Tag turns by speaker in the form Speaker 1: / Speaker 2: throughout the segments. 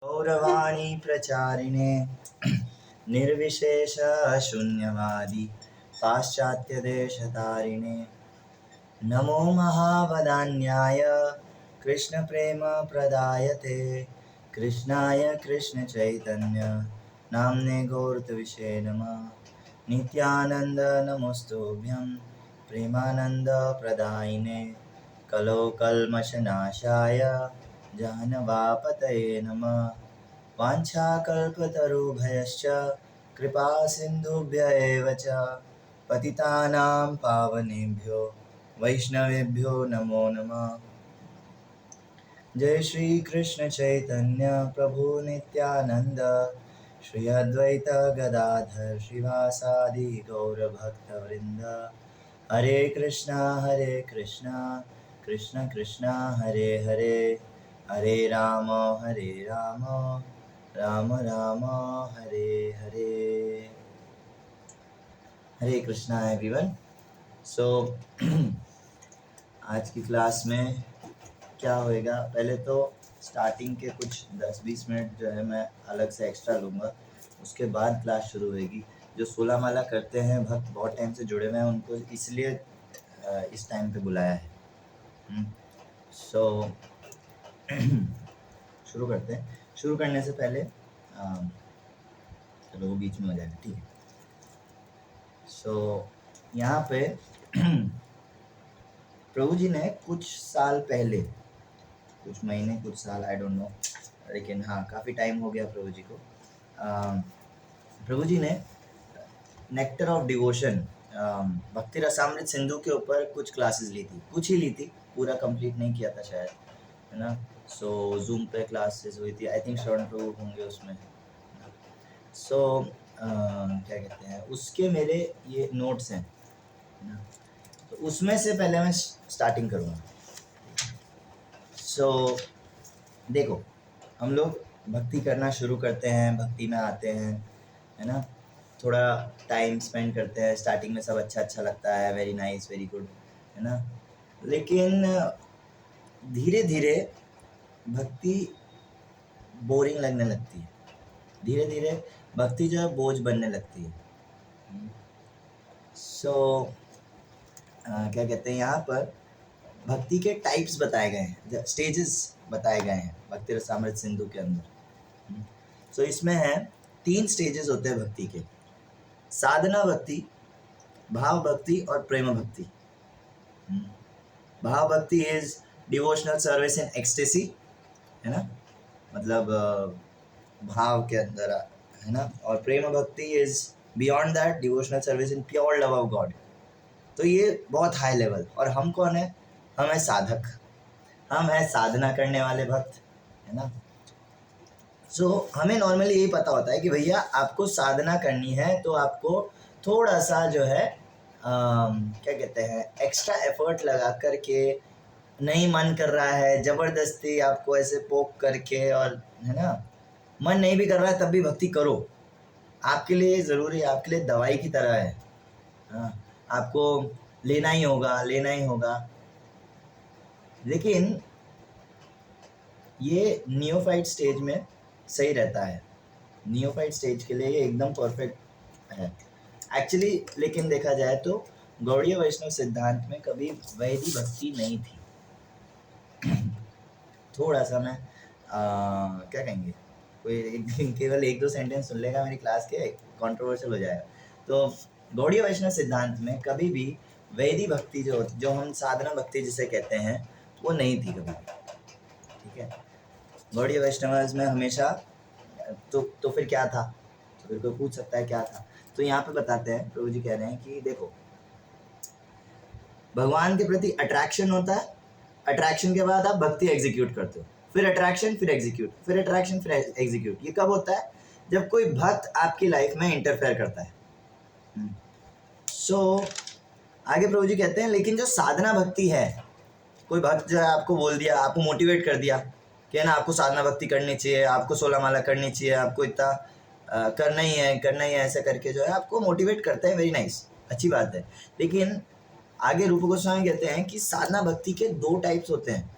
Speaker 1: गौरवाणी प्रचारिणे निर्विशेष शून्यवादी पाश्चात्यदेशतारिणे नमो महावदान्याय कृष्णप्रेमप्रदायते कृष्णाय कृष्णचैतन्य नाम्ने गौरतविषे नमः नित्यानन्द नमोस्तुभ्यं प्रेमानन्दप्रदायिने कलो कल्मषनाशाय जानवापतये नमः वाञ्छाकल्पतरुभयश्च कृपासिन्धुभ्य एव च पतितानां पावनेभ्यो वैष्णवेभ्यो नमो नमः। जय श्री कृष्ण चैतन्य प्रभु नित्यानंद श्री अद्वैत गदाधर श्रीवासादि गौरभक्तवृंद। हरे कृष्णा कृष्ण कृष्णा हरे हरे, हरे राम राम राम हरे हरे। हरे कृष्णा एवरीवन। सो आज की क्लास में क्या होएगा, पहले तो स्टार्टिंग के कुछ 10-20 मिनट जो है मैं अलग से एक्स्ट्रा लूँगा, उसके बाद क्लास शुरू होएगी। जो 16 माला करते हैं भक्त बहुत टाइम से जुड़े हुए हैं, उनको इसलिए इस टाइम पे बुलाया है। सो शुरू करते हैं। शुरू करने से पहले चलो वो बीच में हो जाएगा, ठीक है। सो यहाँ पे प्रभु जी ने कुछ साल पहले, कुछ महीने कुछ साल आई डोंट नो, लेकिन हाँ काफ़ी टाइम हो गया प्रभु जी को। प्रभु जी ने नेक्टर ऑफ डिवोशन भक्ति रसामृत सिंधु के ऊपर कुछ क्लासेस ली थी, कुछ ही ली थी, पूरा कंप्लीट नहीं किया था शायद, है ना। सो जूम पे क्लासेस हुई थी, आई थिंक श्रवण प्रभु होंगे उसमें। सो क्या कहते हैं, उसके मेरे ये नोट्स हैं ना, तो उसमें से पहले मैं स्टार्टिंग करूँगा। सो देखो, हम लोग भक्ति करना शुरू करते हैं, भक्ति में आते हैं, है ना, थोड़ा टाइम स्पेंड करते हैं, स्टार्टिंग में सब अच्छा लगता है, वेरी नाइस वेरी गुड, है ना। लेकिन धीरे धीरे भक्ति बोरिंग लगने लगती है, धीरे धीरे भक्ति जो है बोझ बनने लगती है। सो क्या कहते हैं, यहाँ पर भक्ति के टाइप्स बताए गए हैं, स्टेजेस बताए गए हैं भक्ति रसामृत सिंधु के अंदर। सो इसमें है 3 स्टेजेस होते हैं भक्ति के, साधना भक्ति, भाव भक्ति और प्रेम भक्ति। भाव भक्ति is devotional service in ecstasy, है ना, मतलब भाव के अंदर, है ना। और प्रेम भक्ति is beyond that, devotional service in pure love of God. तो ये बहुत हाई लेवल। और हम कौन है, हम है साधक, हम है साधना करने वाले भक्त, है ना। सो हमें नॉर्मली यही पता होता है कि भैया आपको साधना करनी है तो आपको थोड़ा सा जो है क्या कहते हैं, एक्स्ट्रा एफर्ट लगा करके, नहीं मन कर रहा है ज़बरदस्ती आपको ऐसे पोक करके, और है ना, मन नहीं भी कर रहा है तब भी भक्ति करो, आपके लिए ज़रूरी है, आपके लिए दवाई की तरह है, हाँ, आपको लेना ही होगा। लेकिन ये नियोफाइट स्टेज में सही रहता है, नियोफाइट स्टेज के लिए ये एकदम परफेक्ट है एक्चुअली। लेकिन देखा जाए तो गौड़ीय वैष्णव सिद्धांत में कभी वैदी भक्ति नहीं थी। थोड़ा सा मैं क्या कहेंगे, कोई केवल 1-2 सेंटेंस सुन लेगा मेरी क्लास के, कंट्रोवर्शियल हो जाएगा। तो गौड़ीय वैष्णव सिद्धांत में कभी भी वैदी भक्ति जो हम साधना भक्ति जिसे कहते हैं, वो नहीं थी कभी, ठीक है। गौड़ीय वैष्णव में हमेशा तो फिर क्या था, तो फिर कोई पूछ सकता है क्या था। तो यहाँ पे बताते हैं, प्रभु जी कह रहे हैं कि देखो, भगवान के प्रति अट्रैक्शन होता है, अट्रैक्शन के बाद आप भक्ति एग्जीक्यूट करते हो, फिर अट्रैक्शन फिर एग्जीक्यूट, फिर अट्रैक्शन फिर एग्जीक्यूट। ये कब होता है, जब कोई भक्त आपकी लाइफ में इंटरफेयर करता है। सो आगे प्रभु जी कहते हैं, लेकिन जो साधना भक्ति है, कोई भक्त जो है आपको बोल दिया, आपको मोटिवेट कर दिया कि ना आपको साधना भक्ति करनी चाहिए, आपको 16 माला करनी चाहिए, आपको इतना करना ही है, ऐसा करके जो है आपको मोटिवेट करते हैं, वेरी नाइस, अच्छी बात है। लेकिन आगे रूप गोस्वामी कहते हैं कि साधना भक्ति के 2 टाइप्स होते हैं।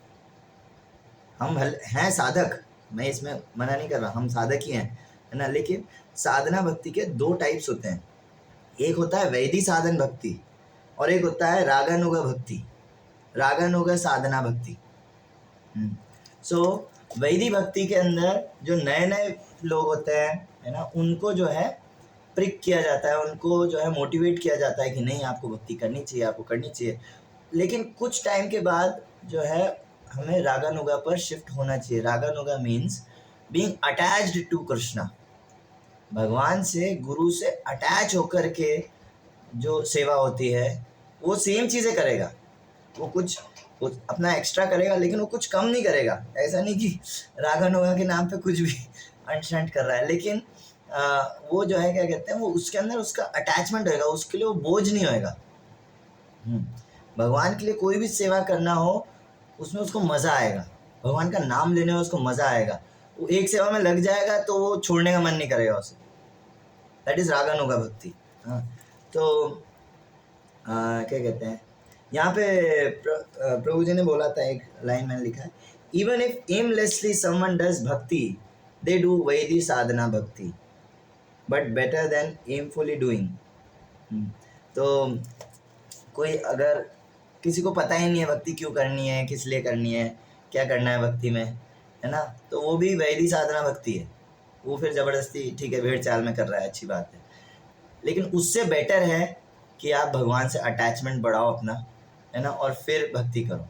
Speaker 1: हम हैं साधक, मैं इसमें मना नहीं कर रहा, हम साधक ही हैं, है ना। लेकिन साधना भक्ति के दो टाइप्स होते हैं, एक होता है वैदिक साधन भक्ति और एक होता है रागानुग भक्ति, रागानुग साधना भक्ति। सो वैदिक भक्ति के अंदर जो नए नए लोग होते हैं, है ना, उनको जो है प्रिक किया जाता है, उनको जो है मोटिवेट किया जाता है कि नहीं आपको भक्ति करनी चाहिए, आपको करनी चाहिए। लेकिन कुछ टाइम के बाद जो है हमें रागानुगा पर शिफ्ट होना चाहिए। रागानुगा means being attached to Krishna, भगवान से, गुरु से अटैच होकर के जो सेवा होती है वो सेम चीज़ें करेगा, वो कुछ अपना एक्स्ट्रा करेगा लेकिन वो कुछ कम नहीं करेगा। ऐसा नहीं कि रागानुगा के नाम पे कुछ भी अंशंट कर रहा है, लेकिन वो जो है क्या कहते हैं, वो उसके अंदर उसका अटैचमेंट होएगा, उसके लिए वो बोझ नहीं होएगा। भगवान के लिए कोई भी सेवा करना हो उसमें उसको मज़ा आएगा, भगवान का नाम लेने में उसको मज़ा आएगा, वो एक सेवा में लग जाएगा तो वो छोड़ने का मन नहीं करेगा उसे। दैट इज़ रागानुगा भक्ति। हाँ, तो क्या कहते हैं यहाँ पे प्रभु जी ने बोला था, एक लाइन मैंने लिखा है, even if aimlessly someone does भक्ति दे डू वैदिक साधना भक्ति बट बेटर देन एमफुली डूइंग। तो कोई अगर किसी को पता ही नहीं है भक्ति क्यों करनी है, किस लिए करनी है, क्या करना है भक्ति में, है ना, तो वो भी वैदिक साधना भक्ति है। वो फिर ज़बरदस्ती ठीक है भेड़ चाल में कर रहा है, अच्छी बात है, लेकिन उससे बेटर है कि आप भगवान से अटैचमेंट बढ़ाओ अपना, है ना, और फिर भक्ति करो।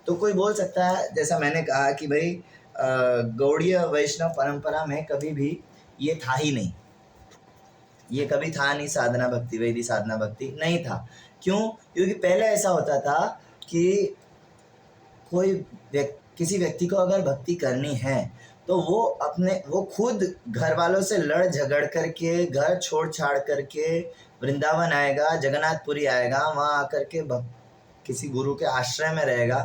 Speaker 1: तो कोई बोल सकता है, जैसा मैंने कहा कि भाई गौड़ीय वैष्णव परंपरा में कभी भी ये था ही नहीं, ये कभी था नहीं साधना भक्ति, वैदिक साधना भक्ति नहीं था। क्यों? क्योंकि पहले ऐसा होता था कि किसी व्यक्ति को अगर भक्ति करनी है तो वो खुद घर वालों से लड़ झगड़ करके, घर छोड़ छाड़ करके वृंदावन आएगा, जगन्नाथपुरी आएगा, वहाँ आकर के किसी गुरु के आश्रय में रहेगा।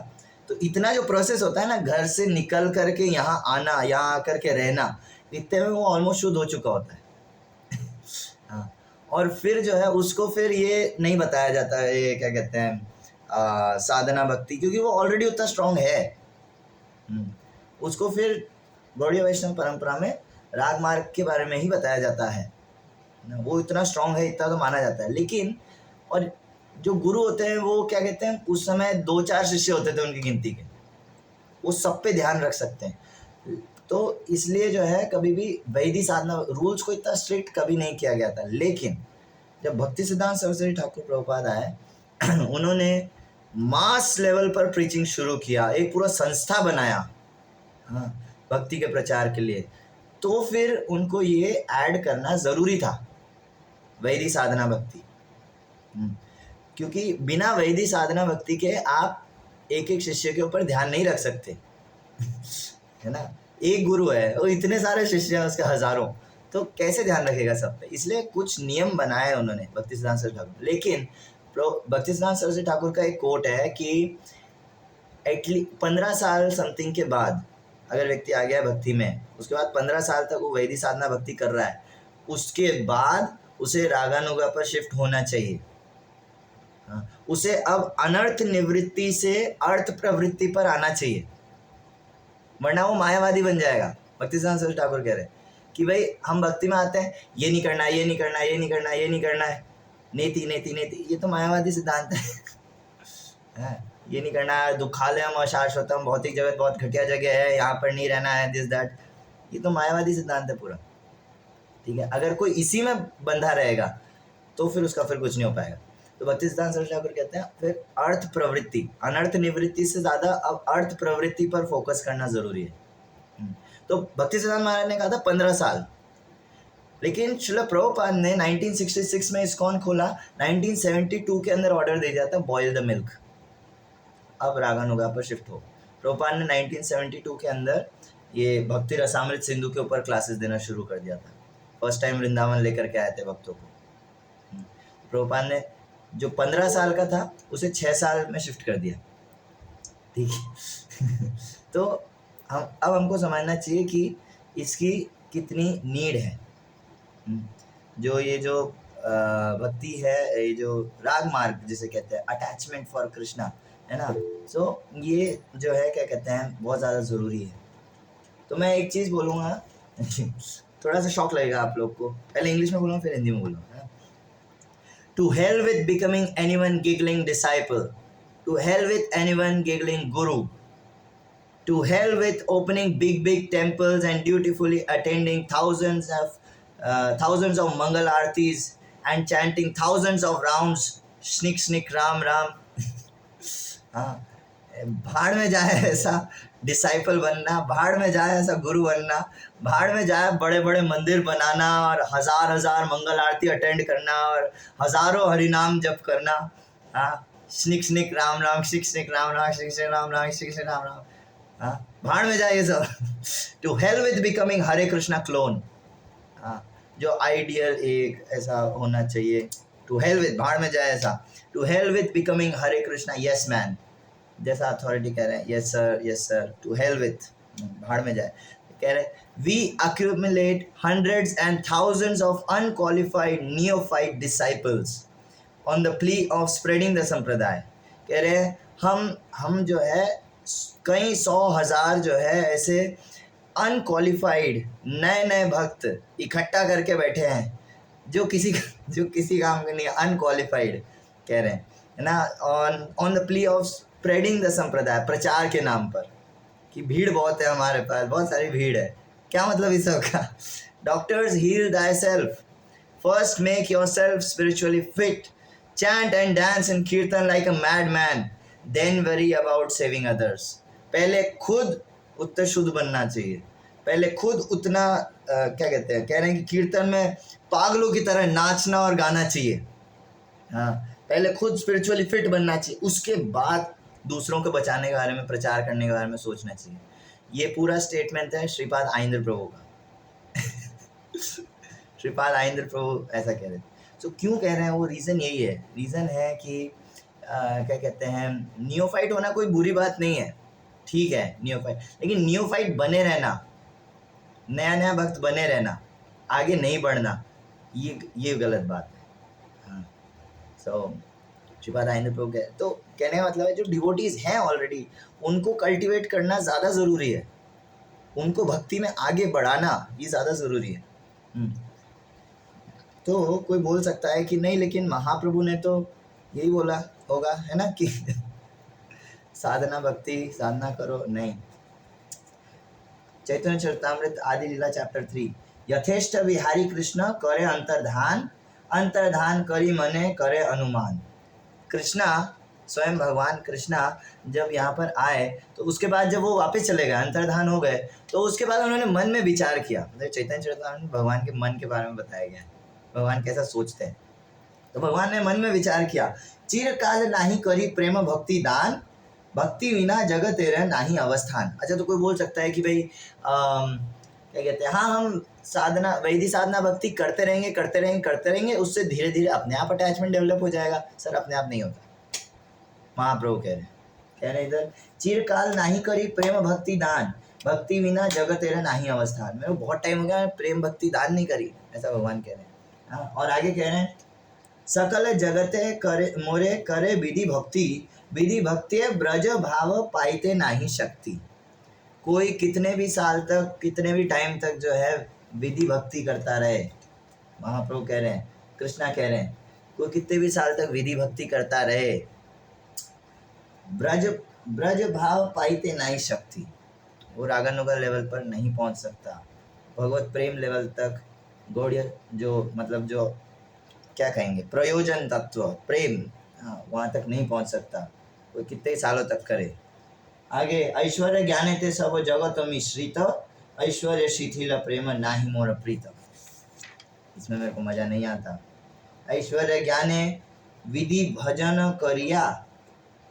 Speaker 1: तो इतना जो प्रोसेस होता है ना, घर से निकल करके यहाँ आना, यहाँ आकर के रहना, इतने में वो ऑलमोस्ट शुद्ध हो चुका होता है। हाँ, और फिर जो है उसको फिर ये नहीं बताया जाता है, ये क्या कहते हैं साधना भक्ति, क्योंकि वो ऑलरेडी उतना स्ट्रांग है। उसको फिर गौड़ीय वैष्णव परंपरा में राग मार्ग के बारे में ही बताया जाता है, वो इतना स्ट्रांग है, इतना तो माना जाता है। लेकिन और जो गुरु होते हैं वो क्या कहते हैं, उस समय 2-4 शिष्य होते थे उनकी गिनती के, वो सब पे ध्यान रख सकते हैं। तो इसलिए जो है कभी भी वैदिक साधना रूल्स को इतना स्ट्रिक्ट कभी नहीं किया गया था। लेकिन जब भक्ति सिद्धांत सरस्वती ठाकुर प्रभुपाद आए उन्होंने मास लेवल पर प्रीचिंग शुरू किया, एक पूरा संस्था बनाया, हाँ, भक्ति के प्रचार के लिए, तो फिर उनको ये ऐड करना ज़रूरी था वैदिक साधना भक्ति। क्योंकि बिना वैदिक साधना भक्ति के आप एक एक शिष्य के ऊपर ध्यान नहीं रख सकते है ना। एक गुरु है, वो इतने सारे शिष्य हैं उसके हज़ारों, तो कैसे ध्यान रखेगा सब पे। इसलिए कुछ नियम बनाए उन्होंने भक्ति सिद्धांत सरस्वती ठाकुर। लेकिन भक्ति सिद्धांत सरस्वती ठाकुर का एक कोट है कि एटलीस्ट 15 साल समथिंग के बाद अगर व्यक्ति आ गया भक्ति में, उसके बाद 15 साल तक वो वैदिक साधना भक्ति कर रहा है, उसके बाद उसे रागानुगा पर शिफ्ट होना चाहिए। उसे अब अनर्थ निवृत्ति से अर्थ प्रवृत्ति पर आना चाहिए, वरना वो मायावादी बन जाएगा। भक्ति सिद्धांत सरस्वती ठाकुर कह रहे हैं कि भाई हम भक्ति में आते हैं, ये नहीं करना है, ये नहीं करना है, ये नहीं करना है, ये नहीं करना है, नेति नेति नेति, ये तो मायावादी सिद्धांत है। ये नहीं करना है, दुखालयम अशाश्वतम, भौतिक जगत बहुत घटिया जगह है, यहाँ पर नहीं रहना है, दिस दैट, ये तो मायावादी सिद्धांत है पूरा। ठीक है, अगर कोई इसी में बंधा रहेगा तो फिर उसका फिर कुछ नहीं हो पाएगा। तो भक्ति सिद्धांत सरस्वती ठाकुर कहते हैं फिर अर्थ प्रवृत्ति, अनर्थ निवृत्ति से ज़्यादा अब अर्थ प्रवृत्ति पर फोकस करना ज़रूरी है। तो भक्ति सिद्धांत महाराज ने कहा था 15 साल, लेकिन श्रील प्रभुपाद ने 1966 में इस्कॉन खोला, 1972 के अंदर ऑर्डर दे दिया था बॉयल द मिल्क, अब रागानुगा पर शिफ्ट हो। प्रभुपाद ने 1972 के अंदर ये भक्ति रसामृत सिंधु के ऊपर क्लासेस देना शुरू कर दिया था, फर्स्ट टाइम वृंदावन लेकर के आए थे भक्तों को। प्रभुपाद ने जो 15 साल का था उसे 6 साल में शिफ्ट कर दिया। ठीक है तो अब हमको समझना चाहिए कि इसकी कितनी नीड है। जो भक्ति है, ये जो राग मार्ग जिसे कहते हैं अटैचमेंट फॉर कृष्णा, है ना, सो ये जो है क्या कहते हैं बहुत ज़्यादा ज़रूरी है। तो मैं एक चीज़ बोलूँगा थोड़ा सा शॉक लगेगा आप लोग को, पहले इंग्लिश में बोलूँगा फिर हिंदी में बोलूँगा। To hell with becoming anyone giggling disciple, to hell with anyone giggling guru, to hell with opening big temples and dutifully attending thousands of Mangal Aartis and chanting thousands of rounds snick Ram Ram। हाँ, भाड़ में जाए ऐसा disciple बनना, भाड़ में जाए ऐसा गुरु बनना, भाड़ में जाए बड़े बड़े मंदिर बनाना और हजार मंगल आरती अटेंड करना और हजारों हरिनाम जप करना। हाँ, स्निक राम राम, स्निक राम राम, स्निक राम राम, स्निक राम राम। हाँ, भाड़ में जाए ये सब। To hell with becoming Hare Krishna clone. हाँ, जो आइडियल एक ऐसा होना चाहिए। टू हेल विद, भाड़ में जाए ऐसा। To hell with becoming Hare Krishna yes man, जैसा अथॉरिटी कह रहे हैं yes sir. To hell with, भाड़ में जाए। कह रहे we accumulate hundreds and thousands of unqualified neophyte disciples on the plea of spreading the संप्रदाय। कह रहे हैं हम जो है कई 100,000 जो है ऐसे अनक्वालिफाइड नए भक्त इकट्ठा करके बैठे हैं जो किसी काम के नहीं, अनक्वालिफाइड कह रहे हैं, है ना, on the plea of spreading the संप्रदाय, प्रचार के नाम पर कि भीड़ बहुत है हमारे पास, बहुत सारी भीड़ है। क्या मतलब इस सब का? Doctors heal thyself, first make yourself spiritually fit, chant and dance in kirtan like a mad man, then worry about saving others. पहले खुद उतना शुद्ध बनना चाहिए, पहले खुद उतना क्या कहते हैं, कह रहे हैं कि कीर्तन में पागलों की तरह नाचना और गाना चाहिए। हाँ, पहले खुद स्पिरिचुअली फिट बनना चाहिए, उसके बाद दूसरों को बचाने के बारे में, प्रचार करने के बारे में सोचना चाहिए। ये पूरा स्टेटमेंट है श्रीपाद आइंद्र प्रभु का। श्रीपाद आइंद्र प्रभु ऐसा कह रहे थे। तो क्यों कह रहे हैं वो रीज़न यही है, रीज़न है कि क्या कहते हैं, नियोफाइट होना कोई बुरी बात नहीं है, ठीक है नियोफाइट, लेकिन नियोफाइट बने रहना, नया भक्त बने रहना, आगे नहीं बढ़ना, ये गलत बात है। हाँ, सो श्रीपाद आइंद्र प्रभु तो कहने का मतलब है जो डिवोटीज हैं ऑलरेडी उनको कल्टीवेट करना ज़्यादा ज़रूरी है, उनको भक्ति में आगे बढ़ाना ये ज़्यादा ज़रूरी है। तो कोई बोल सकता है कि नहीं, लेकिन महाप्रभु ने तो यही बोला होगा, है ना, कि साधना भक्ति साधना करो। नहीं, चैतन्य चरितामृत आदि लीला चैप्टर 3, यथेष्ट विहारी कृष्ण करे अंतर्धान करी मने करे अनुमान। कृष्णा, स्वयं भगवान कृष्णा जब यहाँ पर आए तो उसके बाद जब वो वापस चले गए, अंतर्धान हो गए, तो उसके बाद उन्होंने मन में विचार किया। चैतन्य चरितामृत भगवान के मन के बारे में बताया गया, भगवान कैसा सोचते हैं। तो भगवान ने मन में विचार किया, चिरकाल नाही करी प्रेम भक्ति दान, भक्ति विना जगत तेरे नाही अवस्थान। अच्छा, तो कोई बोल सकता है कि भाई क्या कहते हैं, हाँ हम साधना, वैदिक साधना भक्ति करते रहेंगे, उससे धीरे धीरे अपने आप अटैचमेंट डेवलप हो जाएगा। सर, अपने आप नहीं होता। महाप्रभु कह रहे इधर, चिरकाल नाही करी प्रेम भक्ति दान, भक्ति विना जगत तेरे नाही अवस्थान। मेरे को बहुत टाइम हो गया प्रेम भक्ति दान नहीं करी, ऐसा भगवान कह रहे हैं। हाँ, और आगे कह रहे हैं, सकल जगते करे मोरे करे विधि भक्ति ब्रज भाव पाइते नाही शक्ति। कोई कितने भी साल तक, कितने भी टाइम तक जो है विधि भक्ति करता रहे, महाप्रभु कह रहे हैं, कृष्णा कह रहे हैं, कोई कितने भी साल तक विधि भक्ति करता रहे, ब्रज भाव पाइते नहीं शक्ति, वो रागानुगा लेवल पर नहीं पहुंच सकता, भगवत प्रेम लेवल तक, गौड़ीय जो मतलब जो क्या कहेंगे, प्रयोजन तत्व प्रेम, हाँ, वहाँ तक नहीं पहुँच सकता, कोई कितने सालों तक करे। आगे, ऐश्वर्य ज्ञाने ते सब जगत मिश्रित, ऐश्वर्य शिथिल प्रेम नाही मोर प्रीत। इसमें मेरे को मजा नहीं आता। ऐश्वर्य ज्ञाने विधि भजन करिया,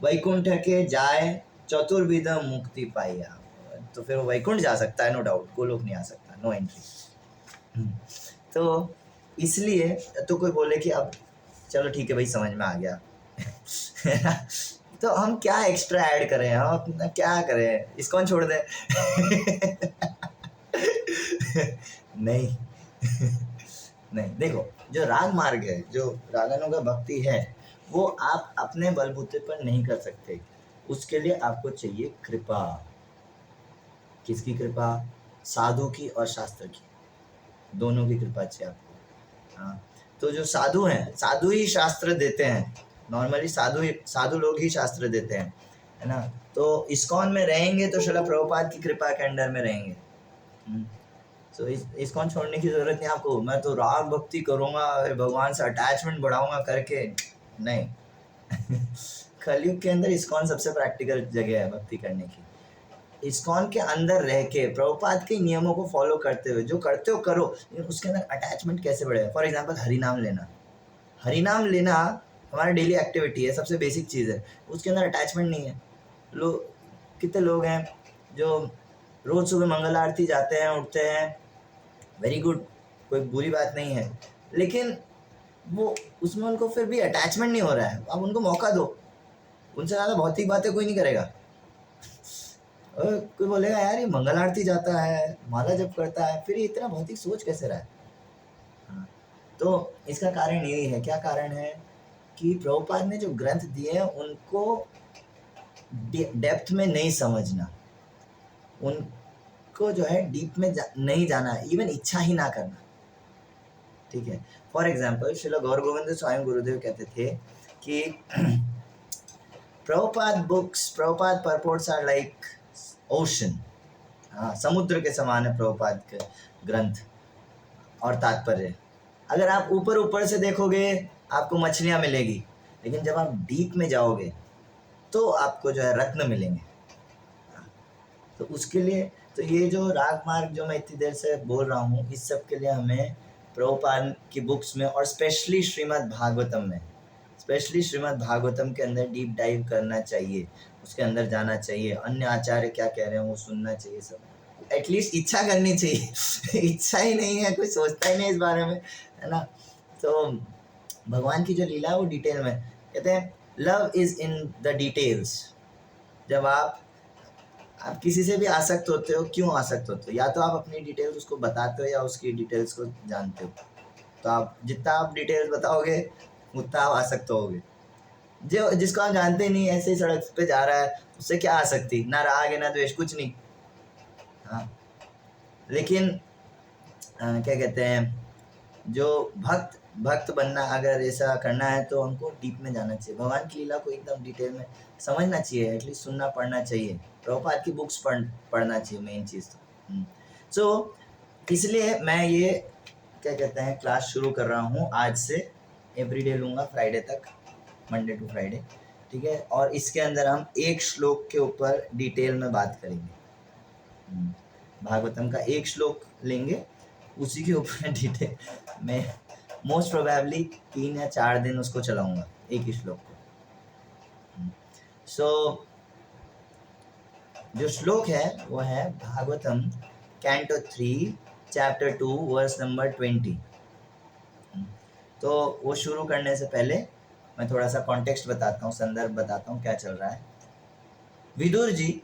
Speaker 1: वैकुंठ के जाए चतुर्विध मुक्ति पाइया। तो फिर वो वैकुंठ जा सकता है, नो डाउट, गोलोक नहीं आ सकता, नो एंट्री। तो इसलिए तो कोई बोले कि अब चलो ठीक है भाई, समझ में आ गया। तो हम क्या एक्स्ट्रा ऐड करें, हम अपना क्या करें, इसको छोड़ दें। नहीं। नहीं, देखो, जो राग मार्ग है, जो रागानुगा भक्ति है, वो आप अपने बलबूते पर नहीं कर सकते। उसके लिए आपको चाहिए कृपा। किसकी कृपा? साधु की और शास्त्र की, दोनों की कृपा चाहिए आपको। हाँ, तो जो साधु हैं, साधु ही शास्त्र देते हैं, नॉर्मली साधु लोग ही शास्त्र देते हैं, है ना। तो इस्कॉन में रहेंगे तो शिला प्रभुपाद की कृपा के अंडर में रहेंगे। तो इस्कॉन छोड़ने की ज़रूरत नहीं आपको, मैं तो राग भक्ति करूँगा, भगवान से अटैचमेंट बढ़ाऊँगा करके, नहीं। कलयुग के अंदर इस्कॉन सबसे प्रैक्टिकल जगह है भक्ति करने की। इस्कॉन के अंदर रह के प्रभुपाद के नियमों को फॉलो करते हुए जो करते हो करो, लेकिन उसके अंदर अटैचमेंट कैसे बढ़ेगा। फॉर एग्जांपल हरिनाम लेना, हरिनाम लेना हमारा डेली एक्टिविटी है, सबसे बेसिक चीज़ है, उसके अंदर अटैचमेंट नहीं है। कितने लोग हैं जो रोज़ सुबह मंगल आरती जाते हैं, उठते हैं, वेरी गुड, कोई बुरी बात नहीं है, लेकिन वो उसमें उनको फिर भी अटैचमेंट नहीं हो रहा है। आप उनको मौका दो, उनसे ज़्यादा भौतिक बातें कोई नहीं करेगा। और कोई बोलेगा यार ये मंगल आरती जाता है, माला जप करता है, फिर ये इतना भौतिक सोच कैसे रहा है। हाँ, तो इसका कारण यही है। क्या कारण है कि प्रभुपाद ने जो ग्रंथ दिए हैं उनको डेप्थ में नहीं समझना, उनको जो है डीप में नहीं जाना, इवन इच्छा ही ना करना, ठीक है। फॉर एग्जाम्पल श्रील गौर गोविंद स्वयं गुरुदेव कहते थे कि Prabhupada books, Prabhupada purports are like ocean. हाँ, समुद्र के समान है प्रभुपाद के ग्रंथ और तात्पर्य। अगर आप ऊपर ऊपर से देखोगे आपको मछलियाँ मिलेगी, लेकिन जब आप डीप में जाओगे तो आपको जो है रत्न मिलेंगे। तो उसके लिए तो ये जो राग मार्ग जो मैं इतनी देर से बोल रहा हूँ, इस सब के लिए हमें प्रभुपाद की बुक्स में और स्पेशली श्रीमद् भागवतम में, स्पेशली श्रीमद् भागवतम के अंदर डीप डाइव करना चाहिए, उसके अंदर जाना चाहिए, अन्य आचार्य क्या कह रहे हैं वो सुनना चाहिए, सब एटलीस्ट इच्छा करनी चाहिए। इच्छा ही नहीं है, कोई सोचता ही नहीं इस बारे में, है ना। तो भगवान की जो लीला है वो डिटेल में, कहते हैं love is in the details. जब आप किसी से भी आसक्त होते हो, क्यों आसक्त होते हो? या तो आप अपनी डिटेल्स उसको बताते हो या उसकी डिटेल्स को जानते हो। तो आप जितना आप डिटेल्स बताओगे उतना आप आसक्त होगे। जो जिसको आप जानते नहीं, ऐसे ही सड़क पे जा रहा है, उससे क्या आसक्ति, ना राग है ना द्वेष, कुछ नहीं। हाँ, लेकिन क्या कहते हैं, जो भक्त बनना, अगर ऐसा करना है तो हमको डीप में जाना चाहिए, भगवान की लीला को एकदम डिटेल में समझना चाहिए, एटलीस्ट सुनना पढ़ना चाहिए, प्रभुपाद की बुक्स पढ़ना चाहिए, मेन चीज़ तो। सो इसलिए मैं ये क्या कहते हैं क्लास शुरू कर रहा हूँ आज से, एवरीडे लूँगा फ्राइडे तक, मंडे टू फ्राइडे, ठीक है। और इसके अंदर हम एक श्लोक के ऊपर डिटेल में बात करेंगे। भागवतम का एक श्लोक लेंगे, उसी के ऊपर डिटेल में मोस्ट प्रोबेबली 3 या 4 दिन उसको चलाऊंगा, एक ही श्लोक को। सो जो श्लोक है वो है Bhagavatam canto 3 chapter 2 verse number 20। तो वो शुरू करने से पहले मैं थोड़ा सा कॉन्टेक्स्ट बताता हूँ, संदर्भ बताता हूँ क्या चल रहा है। विदुर जी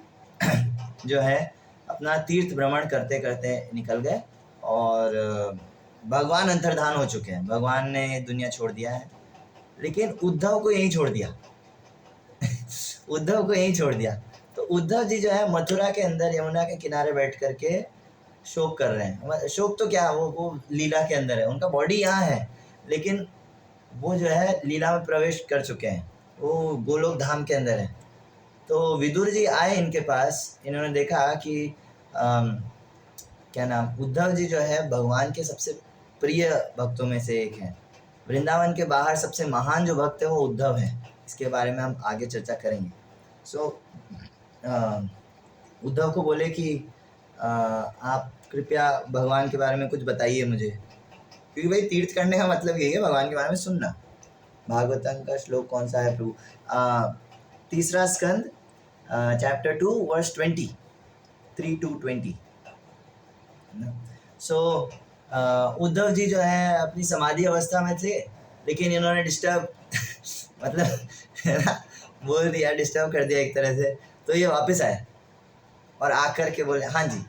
Speaker 1: जो है अपना तीर्थ भ्रमण करते करते निकल गए और भगवान अंतर्धान हो चुके हैं, भगवान ने दुनिया छोड़ दिया है, लेकिन उद्धव को यहीं छोड़ दिया। उद्धव को यहीं छोड़ दिया। तो उद्धव जी जो है मथुरा के अंदर यमुना के किनारे बैठ करके शोक कर रहे हैं। शोक तो क्या, वो लीला के अंदर है, उनका बॉडी यहाँ है, लेकिन वो जो है लीला में प्रवेश कर चुके हैं, वो गोलोक धाम के अंदर है। तो विदुर जी आए इनके पास, इन्होंने देखा कि क्या नाम, उद्धव जी जो है भगवान के सबसे प्रिय भक्तों में से एक हैं। वृंदावन के बाहर सबसे महान जो भक्त है वो उद्धव है, इसके बारे में हम आगे चर्चा करेंगे। सो उद्धव को बोले कि आप कृपया भगवान के बारे में कुछ बताइए मुझे, क्योंकि भाई तीर्थ करने का मतलब यही है, भगवान के बारे में सुनना। भागवतम का श्लोक कौन सा है प्रभु? 3 स्कंद चैप्टर 2 वर्स 20, 3 to 20। सो उद्धव जी जो है अपनी समाधि अवस्था में थे, लेकिन इन्होंने डिस्टर्ब मतलब है ना, बोल दिया, डिस्टर्ब कर दिया एक तरह से। तो ये वापस आए और आकर के बोले, हाँ जी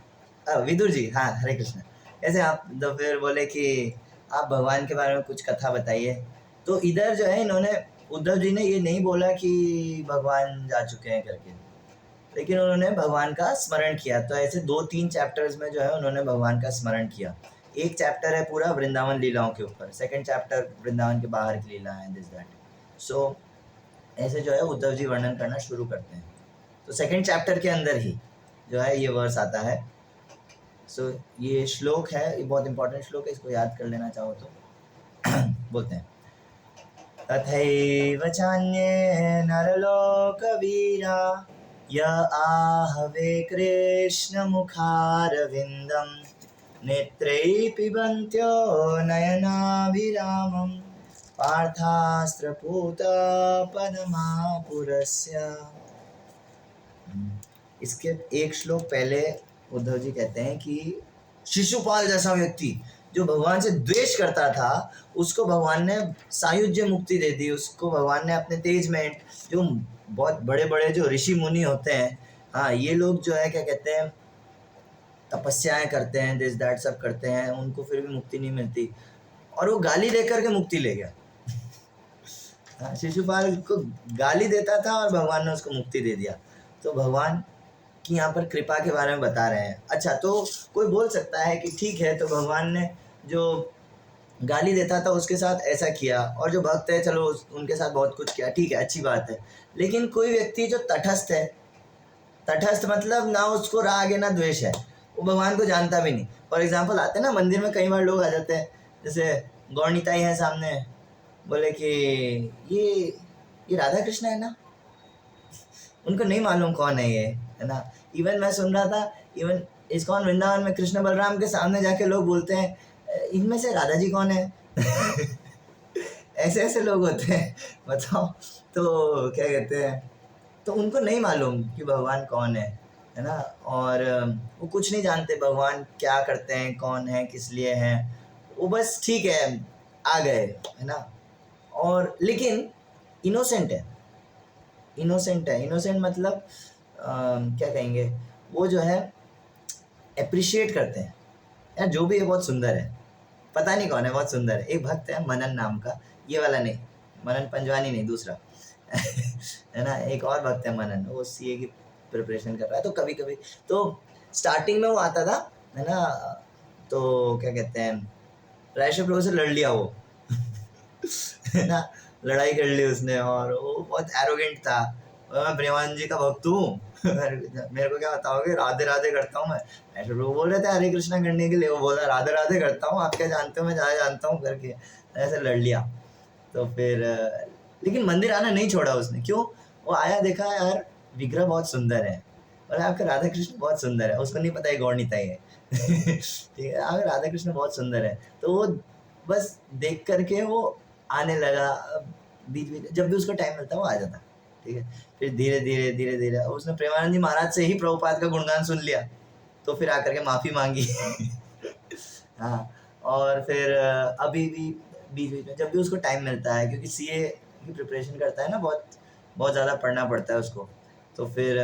Speaker 1: विदुर जी, हाँ हरे कृष्ण, ऐसे आप तो फिर बोले कि आप भगवान के बारे में कुछ कथा बताइए। तो इधर जो है इन्होंने, उद्धव जी ने ये नहीं बोला कि भगवान जा चुके हैं करके, लेकिन उन्होंने भगवान का स्मरण किया। तो ऐसे 2-3 चैप्टर्स में जो है उन्होंने भगवान का स्मरण किया। एक चैप्टर है पूरा वृंदावन लीलाओं के ऊपर, सेकंड चैप्टर वृंदावन के बाहर की लीला है, दिस दैट। सो ऐसे जो है उद्धव जी वर्णन करना शुरू करते हैं। तो सेकंड चैप्टर के अंदर ही जो है ये वर्स आता है। सो ये श्लोक है, ये बहुत इंपॉर्टेंट श्लोक है, इसको याद कर लेना चाहो तो। बोलते हैं, तथैव चान्ये नरलोकवीरा य आहवे कृष्णमुखारविन्दं नेत्रैः पिबन्त्यो नयनाभिरामं पार्थास्त्रपूतपदमापुरस्य। इसके एक श्लोक पहले उद्धव जी कहते हैं कि शिशुपाल जैसा व्यक्ति जो भगवान से द्वेष करता था, उसको भगवान ने सायुज्य मुक्ति दे दी। उसको भगवान ने अपने तेज में, जो बहुत बड़े बड़े जो ऋषि मुनि होते हैं, हाँ, ये लोग जो है क्या कहते हैं, तपस्याएं करते हैं, दिस दैट सब करते हैं, उनको फिर भी मुक्ति नहीं मिलती, और वो गाली देकर के मुक्ति ले गया। हाँ, शिशुपाल को गाली देता था और भगवान ने उसको मुक्ति दे दिया। तो भगवान कि यहाँ पर कृपा के बारे में बता रहे हैं। अच्छा, तो कोई बोल सकता है कि ठीक है, तो भगवान ने जो गाली देता था उसके साथ ऐसा किया, और जो भक्त है चलो उनके साथ बहुत कुछ किया, ठीक है, अच्छी बात है। लेकिन कोई व्यक्ति जो तटस्थ है, तटस्थ मतलब ना उसको राग है ना द्वेष है, वो भगवान को जानता भी नहीं। फॉर एग्जाम्पल आते हैं ना मंदिर में, कई बार लोग आ जाते हैं, जैसे गौरनीताई है सामने, बोले कि ये राधा कृष्ण है ना, उनको नहीं मालूम कौन है ये, है ना। इवन मैं सुन रहा था, इवन इस्कॉन वृंदावन में कृष्ण बलराम के सामने जाके लोग बोलते हैं, इनमें से राधा जी कौन है? ऐसे ऐसे लोग होते हैं, बताओ। तो क्या कहते हैं, तो उनको नहीं मालूम कि भगवान कौन है ना, और वो कुछ नहीं जानते भगवान क्या करते हैं, कौन है, किस लिए हैं। वो बस ठीक है, आ गए, है ना। और लेकिन इनोसेंट है, इनोसेंट है। इनोसेंट मतलब क्या कहेंगे, वो जो है अप्रिशिएट करते हैं, यार जो भी है बहुत सुंदर है, पता नहीं कौन है, बहुत सुंदर है। एक भक्त है मनन नाम का, ये वाला नहीं, मनन पंजवानी नहीं, दूसरा है ना। एक और भक्त है मनन, वो सीए की प्रिपरेशन कर रहा है। तो कभी कभी तो स्टार्टिंग में वो आता था, है ना, तो क्या कहते हैं, रायशर प्रभु से लड़ लिया वो है ना, लड़ाई कर ली उसने, और वो बहुत एरोगेंट था, मैं प्रेमानंद जी का भक्त हूँ मेरे को क्या बताओगे, राधे राधे करता हूँ मैं। ऐसे लोग बोल रहे थे हरे कृष्णा करने के लिए, वो बोला राधे राधे करता हूँ, आप क्या जानते हो, मैं ज़्यादा जानता हूँ करके, ऐसे लड़ लिया। तो फिर लेकिन मंदिर आना नहीं छोड़ा उसने। क्यों? वो आया, देखा यार विग्रह बहुत सुंदर है, और आपका राधा कृष्ण बहुत सुंदर है, उसको नहीं पता है गौरनीताई है ठीक है, आपका राधा कृष्ण बहुत सुंदर है। तो वो बस देख करके वो आने लगा, बीच बीच जब भी उसको टाइम मिलता है वो आ जाता, ठीक है। फिर धीरे धीरे धीरे धीरे उसने प्रेमानंद जी महाराज से ही प्रभुपाद का गुणगान सुन लिया, तो फिर आकर के माफ़ी मांगी हाँ, और फिर अभी भी बीच बीच में जब भी उसको टाइम मिलता है, क्योंकि सीए की प्रिपरेशन करता है ना, बहुत बहुत ज़्यादा पढ़ना पड़ता है उसको, तो फिर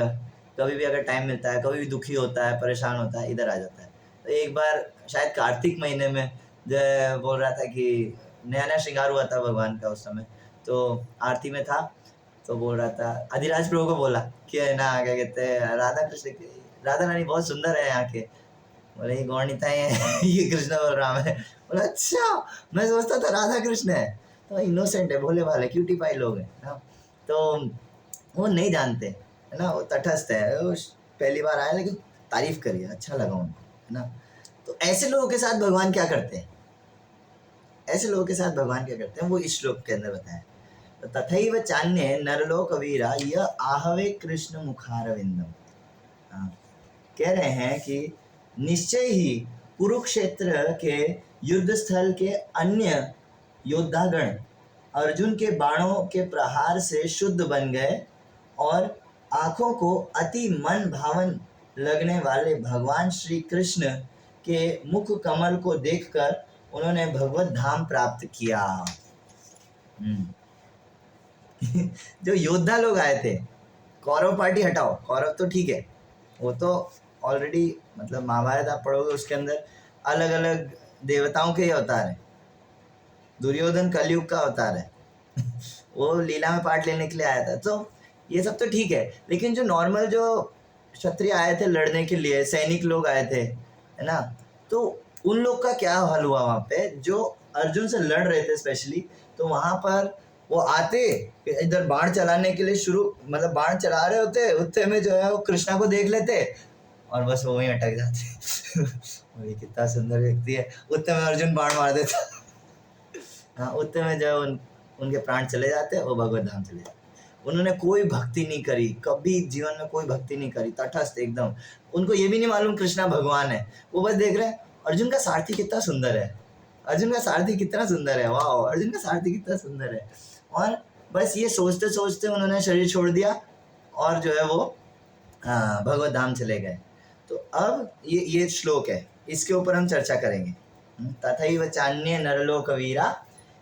Speaker 1: कभी भी अगर टाइम मिलता है, कभी भी दुखी होता है, परेशान होता है, इधर आ जाता है। तो एक बार शायद कार्तिक महीने में जो बोल रहा था कि नया नया श्रृंगार हुआ था भगवान का उस समय, तो आरती में था, तो बोल रहा था, अधिराज प्रभु को बोला कि है ना, क्या कहते हैं, राधा कृष्ण की, राधा रानी बहुत सुंदर है यहाँ के। बोले ये गौरनीताई है ये कृष्ण बलराम है। बोला अच्छा, मैं सोचता था राधा कृष्ण है। तो इनोसेंट है, भोले भाले क्यूटी पाई लोग हैं ना, तो वो नहीं जानते, है ना, वो तटस्थ है, वो पहली बार आया लेकिन तारीफ करिए, अच्छा लगा उनको, है ना। तो ऐसे लोगों के साथ भगवान क्या करते हैं, ऐसे लोगों के साथ भगवान क्या करते हैं, वो इस श्लोक के अंदर बताया। तो तथैव चान्ये नरलोक वीरा यह आहवे कृष्ण मुखारविंदम। कह रहे हैं कि निश्चय ही कुरुक्षेत्र के युद्ध स्थल के अन्य योद्धागण अर्जुन के बाणों के प्रहार से शुद्ध बन गए, और आँखों को अति मन भावन लगने वाले भगवान श्री कृष्ण के मुख कमल को देखकर उन्होंने भगवत धाम प्राप्त किया। जो योद्धा लोग आए थे, कौरव पार्टी हटाओ, कौरव तो ठीक है, वो तो ऑलरेडी, मतलब महाभारत आप पढ़ोगे उसके अंदर अलग अलग देवताओं के ही अवतार है। दुर्योधन कलयुग का अवतार है वो लीला में पार्ट लेने के लिए आया था, तो ये सब तो ठीक है। लेकिन जो नॉर्मल जो क्षत्रिय आए थे लड़ने के लिए, सैनिक लोग आए थे, है ना, तो उन लोग का क्या हाल हुआ वहाँ पे, जो अर्जुन से लड़ रहे थे स्पेशली, तो वहाँ पर वो आते इधर बाण चलाने के लिए शुरू, मतलब बाण चला रहे होते, उतने में जो है वो कृष्णा को देख लेते और बस वो वहीं अटक जाते। और ये कितना सुंदर व्यक्ति है, उतने में अर्जुन बाण मार देता। हाँ, उतने में जो है उनके प्राण चले जाते, वो भगवत धाम चले जाते। उन्होंने कोई भक्ति नहीं करी, कभी जीवन में कोई भक्ति नहीं करी, तटस्थ एकदम। उनको ये भी नहीं मालूम कृष्णा भगवान है, वो बस देख रहे हैं अर्जुन का सारथी कितना सुंदर है, अर्जुन का सारथी कितना सुंदर है, वाह अर्जुन का सारथी कितना सुंदर है। और बस ये सोचते सोचते उन्होंने शरीर छोड़ दिया और जो है वो भगवत धाम चले गए। तो अब ये श्लोक है, इसके ऊपर हम चर्चा करेंगे। तथैव चान्ये नरलोकवीरा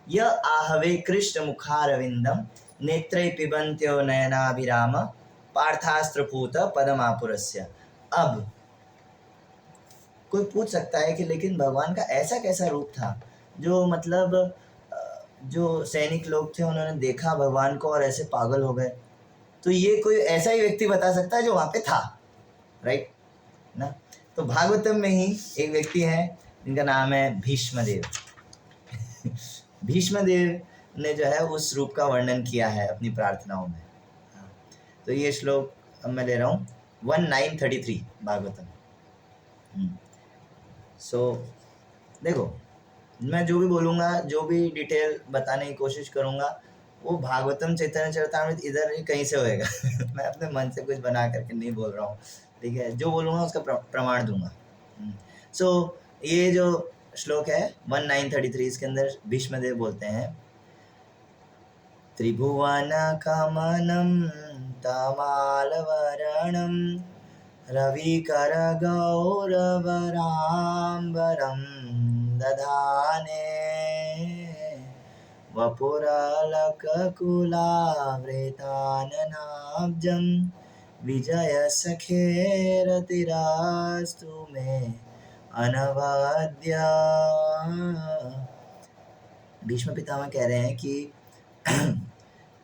Speaker 1: य आहवे कृष्ण मुखारविंदम नेत्रै पिबन्त्यो नयनाभिराम पार्थास्त्रपूत पदमापुरस्य। अब कोई पूछ सकता है कि लेकिन भगवान का ऐसा कैसा रूप था जो मतलब जो सैनिक लोग थे उन्होंने देखा भगवान को और ऐसे पागल हो गए, तो ये कोई ऐसा ही व्यक्ति बता सकता है जो वहाँ पे था, राइट ना। तो भागवतम में ही एक व्यक्ति है जिनका नाम है भीष्मदेव। भीष्मदेव ने जो है उस रूप का वर्णन किया है अपनी प्रार्थनाओं में। तो ये श्लोक अब मैं ले रहा हूँ 1933 भागवतम। सो देखो, मैं जो भी बोलूँगा, जो भी डिटेल बताने की कोशिश करूँगा, वो भागवतम चैतन्य चरितामृत इधर ही कहीं से होएगा। मैं अपने मन से कुछ बना करके नहीं बोल रहा हूँ, ठीक है, जो बोलूँगा उसका प्रमाण दूंगा। सो ये जो श्लोक है 1933, इसके अंदर भीष्मदेव बोलते हैं, त्रिभुवन कमनं तमालवरणं रविकर गौरवराम्बरं दधाने वपुरलककुलावृताननाब्जं विजयसखेरतिरास्तु मे अनवद्य। भीष्म पितामह कह रहे हैं कि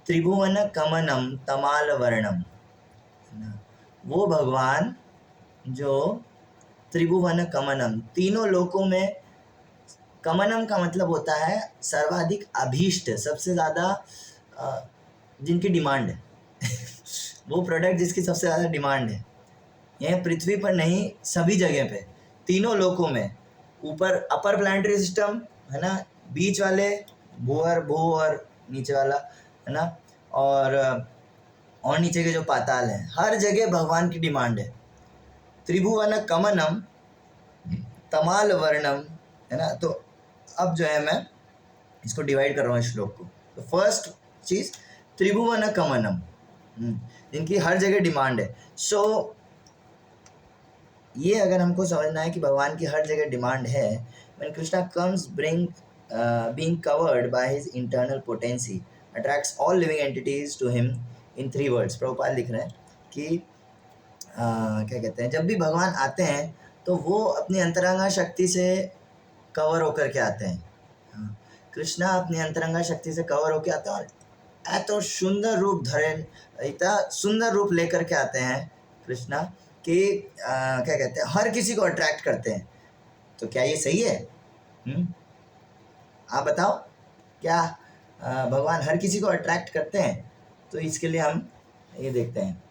Speaker 1: त्रिभुवन कमनम तमाल वर्णम, वो भगवान जो त्रिभुवन कमनम, तीनों लोकों में, कमनम का मतलब होता है सर्वाधिक अभीष्ट, सबसे ज़्यादा जिनकी डिमांड है। वो प्रोडक्ट जिसकी सबसे ज़्यादा डिमांड है, यह पृथ्वी पर नहीं सभी जगह पे, तीनों लोकों में, ऊपर अपर प्लानिटरी सिस्टम है ना, बीच वाले भूअर भू और नीचे वाला है ना, और नीचे के जो पाताल हैं, हर जगह भगवान की डिमांड है। त्रिभुवन कमनम तमाल वर्णम, है ना। तो अब जो है मैं इसको डिवाइड कर रहा हूँ इस श्लोक को। तो फर्स्ट चीज़ त्रिभुवन कमनम, जिनकी हर जगह डिमांड है। सो ये अगर हमको समझना है कि भगवान की हर जगह डिमांड है, when Krishna comes being covered by his internal potency attracts all living entities to him in 3 words। Prabhupada लिख रहे हैं कि क्या कहते हैं, जब भी भगवान आते हैं तो वो अपनी अंतरंगा शक्ति से कवर होकर के आते हैं। कृष्णा अपनी अंतरंगा शक्ति से कवर होकर आते हैं और तो सुंदर रूप धरे, इतना सुंदर रूप लेकर के आते हैं कृष्णा कि क्या कहते हैं, हर किसी को अट्रैक्ट करते हैं। तो क्या ये सही है? आप बताओ, क्या भगवान हर किसी को अट्रैक्ट करते हैं? तो इसके लिए हम ये देखते हैं,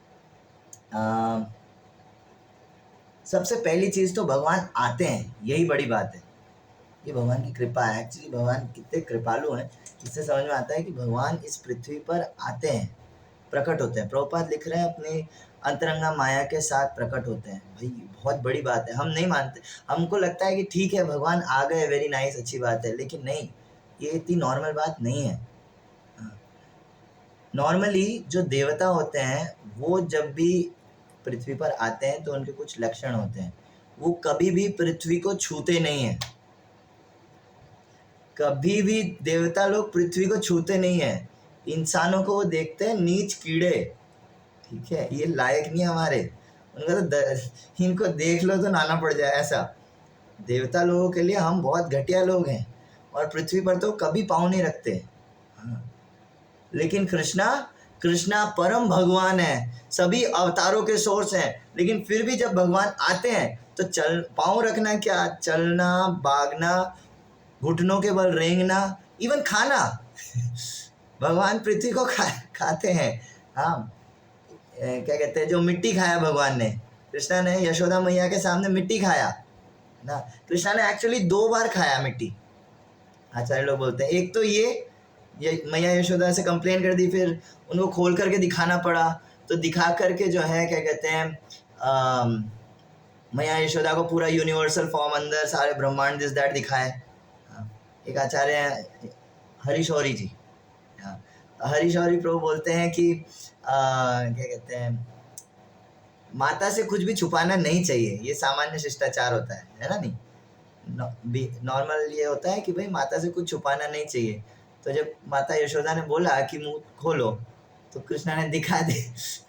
Speaker 1: सबसे पहली चीज़ तो भगवान आते हैं, यही बड़ी बात है। ये भगवान की कृपा है। एक्चुअली भगवान कितने कृपालु हैं, इससे समझ में आता है कि भगवान इस पृथ्वी पर आते हैं, प्रकट होते हैं। प्रभुपाद लिख रहे हैं अपनी अंतरंगा माया के साथ प्रकट होते हैं। भाई बहुत बड़ी बात है, हम नहीं मानते। हमको लगता है कि ठीक है भगवान आ गए, वेरी नाइस, अच्छी बात है, लेकिन नहीं, ये इतनी नॉर्मल बात नहीं है। नॉर्मली जो देवता होते हैं वो जब भी पृथ्वी पर आते हैं तो उनके कुछ लक्षण होते हैं। वो कभी भी पृथ्वी को छूते नहीं हैं, कभी भी देवता लोग पृथ्वी को छूते नहीं हैं। इंसानों को वो देखते हैं नीच कीड़े, ठीक है, ये लायक नहीं हमारे, उनका तो इनको देख लो तो नाना पड़ जाए, ऐसा। देवता लोगों के लिए हम बहुत घटिया लोग हैं और पृथ्वी पर तो कभी पाँव नहीं रखते। हाँ। लेकिन कृष्णा कृष्णा परम भगवान है, सभी अवतारों के सोर्स हैं, लेकिन फिर भी जब भगवान आते हैं तो चल पाँव रखना, क्या चलना, भागना, घुटनों के बल रेंगना, इवन खाना भगवान पृथ्वी को खाते हैं। हाँ, क्या कहते हैं, जो मिट्टी खाया भगवान ने, कृष्णा ने यशोदा मैया के सामने मिट्टी खाया ना। कृष्णा ने एक्चुअली 2 बार खाया मिट्टी, आचार्य लोग बोलते हैं। एक तो ये मैया यशोदा से कंप्लेन कर दी, फिर उनको खोल करके दिखाना पड़ा, तो दिखा करके जो है क्या कहते हैं, मैया यशोदा को पूरा यूनिवर्सल फॉर्म, अंदर सारे ब्रह्मांड दिस दैट दिखाए। एक आचार्य हैं हरीशौरी जी, हरीशौरी प्रभु बोलते हैं कि क्या कहते हैं, माता से कुछ भी छुपाना नहीं चाहिए, ये सामान्य शिष्टाचार होता है ना। नहीं, नॉर्मल ये होता है कि भाई माता से कुछ छुपाना नहीं चाहिए। तो जब माता यशोदा ने बोला कि मुंह खोलो, तो कृष्णा ने दिखा दी,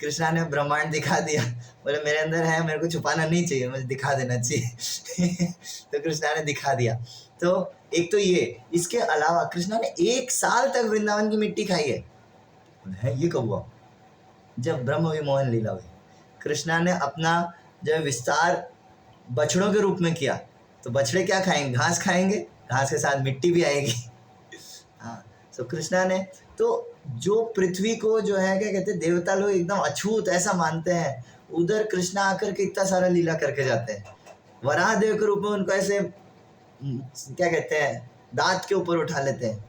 Speaker 1: कृष्णा ने ब्रह्मांड दिखा दिया, बोले मेरे अंदर है, मेरे को छुपाना नहीं चाहिए, मुझे दिखा देना चाहिए तो कृष्णा ने दिखा दिया। तो एक तो ये, इसके अलावा कृष्णा ने 1 साल तक वृंदावन की मिट्टी खाई है। ये कब हुआ? जब ब्रह्म विमोहन लीला हुई, कृष्णा ने अपना जो विस्तार बछड़ों के रूप में किया, तो बछड़े क्या खाएंगे? घास खाएंगे, घास के साथ मिट्टी भी आएगी। हाँ, तो कृष्णा ने तो जो पृथ्वी को जो है क्या कहते हैं, देवता लोग एकदम अछूत ऐसा मानते हैं, उधर कृष्णा आकर के इतना सारा लीला करके जाते हैं। वराह देव के रूप में उनको ऐसे क्या कहते हैं, दांत के ऊपर उठा लेते हैं।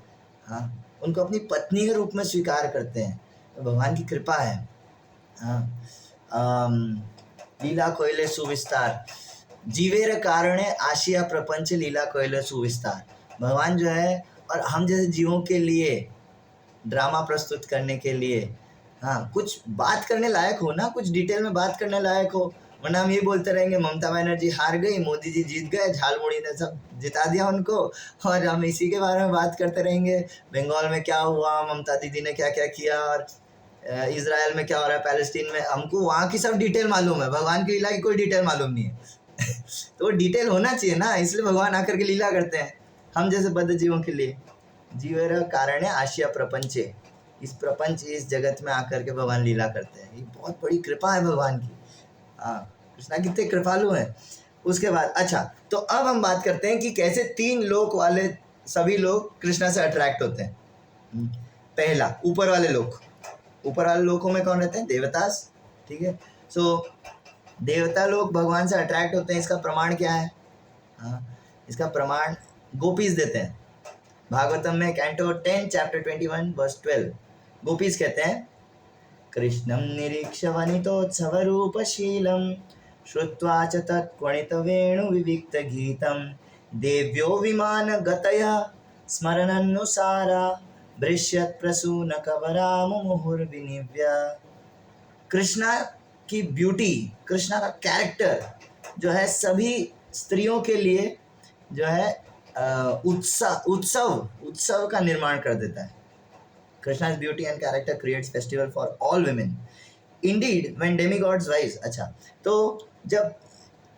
Speaker 1: हाँ, उनको अपनी पत्नी के रूप में स्वीकार करते हैं, तो भगवान की कृपा है। हाँ, लीला कोयले सुविस्तार, जीवेर कारणे आशिया प्रपंच लीला कोयले सुविस्तार। भगवान जो है, और हम जैसे जीवों के लिए ड्रामा प्रस्तुत करने के लिए, हाँ, कुछ बात करने लायक हो ना, कुछ डिटेल में बात करने लायक हो, वरना हम ये बोलते रहेंगे ममता बनर्जी हार गई, मोदी जी जीत गए, झालमुड़ी ने सब जिता दिया उनको, और हम इसी के बारे में बात करते रहेंगे। बंगाल में क्या हुआ, ममता दीदी ने क्या क्या किया, और इजराइल में क्या हो रहा है, पैलेस्टीन में, हमको वहाँ की सब डिटेल मालूम है, भगवान की लीला की कोई डिटेल मालूम नहीं है तो वो डिटेल होना चाहिए ना, इसलिए भगवान आकर के लीला करते हैं हम जैसे बद्ध जीवों के लिए। जीवेर कारण है आशिया प्रपंचे, इस प्रपंच, इस जगत में आकर के भगवान लीला करते हैं। ये बहुत बड़ी कृपा है भगवान की। हाँ, कृष्णा कितने कृपालु हैं। उसके बाद अच्छा, तो अब हम बात करते हैं कि कैसे 3 लोक वाले सभी लोग कृष्णा से अट्रैक्ट होते हैं। पहला, ऊपर वाले लोक। ऊपर वाले लोकों में कौन रहते हैं? देवतास। ठीक है, सो देवता लोग भगवान से अट्रैक्ट होते हैं, इसका प्रमाण क्या है? हाँ, इसका प्रमाण गोपीज देते हैं। भागवतम में कैंटो 10 चैप्टर 21 वर्स 12 गोपीज कहते हैं, कृष्णं निरीक्ष वनितोत्सवरूपशीलं श्रुत्वा च तत्क्वणितवेणुविविक्तगीतं देव्यो विमानगतयः स्मरणानुसारा भृश्यत्प्रसूनकवरा मुहुर्विनिव्य। कृष्णा की ब्यूटी, कृष्णा का कैरेक्टर जो है सभी स्त्रियों के लिए जो है उत्सव का निर्माण कर देता है। Krishna's beauty and character creates festival for all women. Indeed, when demigods rise, अच्छा, तो जब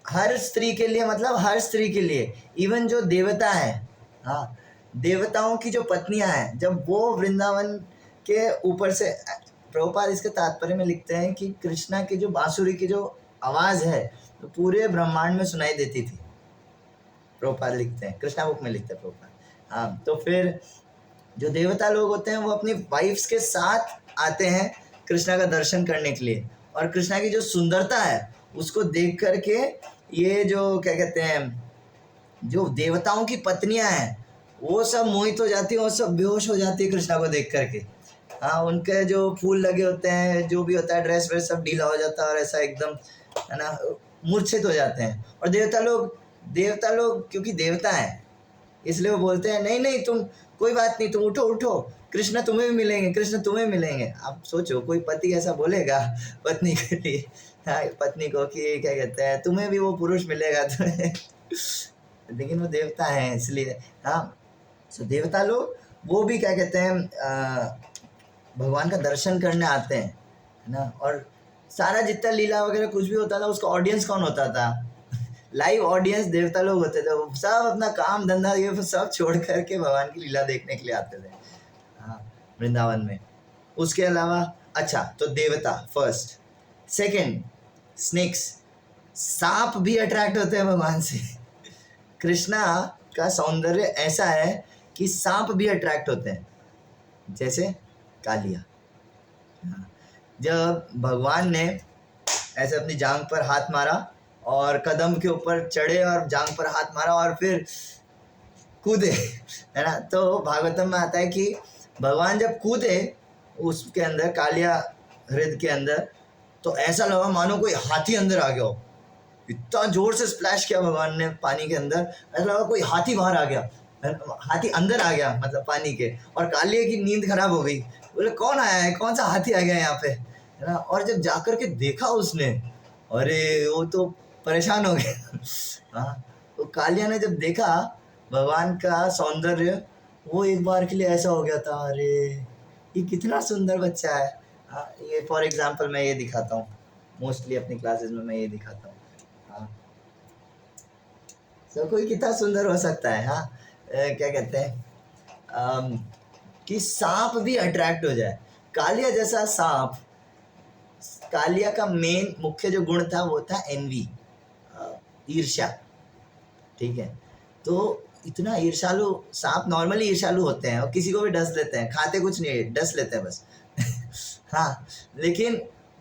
Speaker 1: हर स्त्री के लिए, मतलब हर स्त्री के लिए, इवन जो देवता है, हाँ, देवताओं की जो पत्नियां हैं, जब वो वृंदावन के ऊपर से, प्रभुपाद इसके तात्पर्य में लिखते हैं कि कृष्णा की जो बांसुरी की जो आवाज़ है तो पूरे ब्रह्मांड में सुनाई देती थी। प्रभुपाद लिखते हैं, कृष्णा बुक में लिखते हैं प्रभुपाद। हाँ, तो फिर जो देवता लोग होते हैं वो अपनी वाइफ्स के साथ आते हैं कृष्णा का दर्शन करने के लिए, और कृष्णा की जो सुंदरता है उसको देख करके ये जो क्या कहते हैं, जो देवताओं की पत्नियां हैं वो सब मोहित हो जाती है, वो सब बेहोश हो जाती है कृष्णा को देख करके। हाँ, उनके जो फूल लगे होते हैं, जो भी होता है, ड्रेस व्रेस सब ढीला हो जाता है, और ऐसा एकदम है ना, मूर्छित हो जाते हैं। और देवता लोग क्योंकि देवता हैं इसलिए वो बोलते हैं, नहीं नहीं, तुम कोई बात नहीं, तुम उठो उठो, कृष्ण तुम्हें भी मिलेंगे, कृष्ण तुम्हें मिलेंगे। आप सोचो, कोई पति ऐसा बोलेगा पत्नी के लिए, हाँ, पत्नी को कि क्या कहते हैं, तुम्हें भी वो पुरुष मिलेगा तुम्हें लेकिन वो देवता हैं इसलिए। हाँ, सो देवता लोग वो भी क्या कहते हैं, भगवान का दर्शन करने आते हैं, है ना। और सारा जितना लीला वगैरह कुछ भी होता था, उसका ऑडियंस कौन होता था? लाइव ऑडियंस देवता लोग होते थे। वो सब अपना काम धंधा ये सब छोड़ करके भगवान की लीला देखने के लिए आते थे, हाँ, वृंदावन में। उसके अलावा अच्छा, तो देवता फर्स्ट, सेकंड स्नेक्स, सांप भी अट्रैक्ट होते हैं भगवान से। कृष्णा का सौंदर्य ऐसा है कि सांप भी अट्रैक्ट होते हैं, जैसे कालिया। हाँ, जब भगवान ने ऐसे अपनी जांग पर हाथ मारा और कदम के ऊपर चढ़े और जांग पर हाथ मारा और फिर कूदे, है ना, तो भागवतम में आता है कि भगवान जब कूदे उसके अंदर, कालिया हृदय के अंदर, तो ऐसा लगा मानो कोई हाथी अंदर आ गया हो। इतना जोर से स्प्लैश किया भगवान ने पानी के अंदर, ऐसा लगा कोई हाथी बाहर आ गया, हाथी अंदर आ गया मतलब पानी के। और कालिया की नींद खराब हो गई, बोले कौन आया है, कौन सा हाथी आ गया यहाँ पे, है ना। और जब जाकर के देखा उसने, अरे वो तो परेशान हो गया। हाँ, तो कालिया ने जब देखा भगवान का सौंदर्य, वो एक बार के लिए ऐसा हो गया था, अरे ये कितना सुंदर बच्चा है। हाँ, ये फॉर एग्जांपल मैं ये दिखाता हूँ, मोस्टली अपनी क्लासेस में मैं ये दिखाता हूँ। हाँ, तो कोई कितना सुंदर हो सकता है। हाँ, क्या कहते हैं, कि सांप भी अट्रैक्ट हो जाए। कालिया जैसा सांप, कालिया का मेन मुख्य जो गुण था वो था एनवी, ईर्ष्या, ठीक है। तो इतना ईर्ष्यालु सांप, नॉर्मली ईर्ष्यालु होते हैं और किसी को भी डस लेते हैं, खाते कुछ नहीं, डस लेते हैं बस। हाँ, लेकिन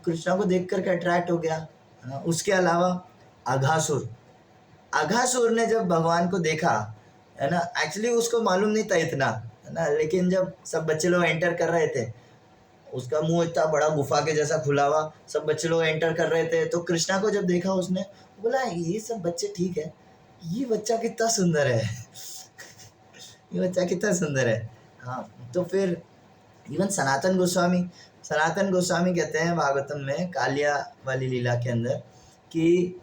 Speaker 1: कृष्णा को देख करके अट्रैक्ट हो गया। उसके अलावा अघासुर, अघासुर ने जब भगवान को देखा, है ना, एक्चुअली उसको मालूम नहीं था इतना, है ना, लेकिन जब सब बच्चे लोग एंटर कर रहे थे, उसका मुंह इतना बड़ा गुफा के जैसा खुला हुआ, सब बच्चे लोग एंटर कर रहे थे, तो कृष्णा को जब देखा उसने बोला ये सब बच्चे ठीक है, ये बच्चा कितना सुंदर है। ये बच्चा कितना सुंदर है। हाँ, तो फिर इवन सनातन गोस्वामी कहते हैं भागवतम में कालिया वाली लीला के अंदर कि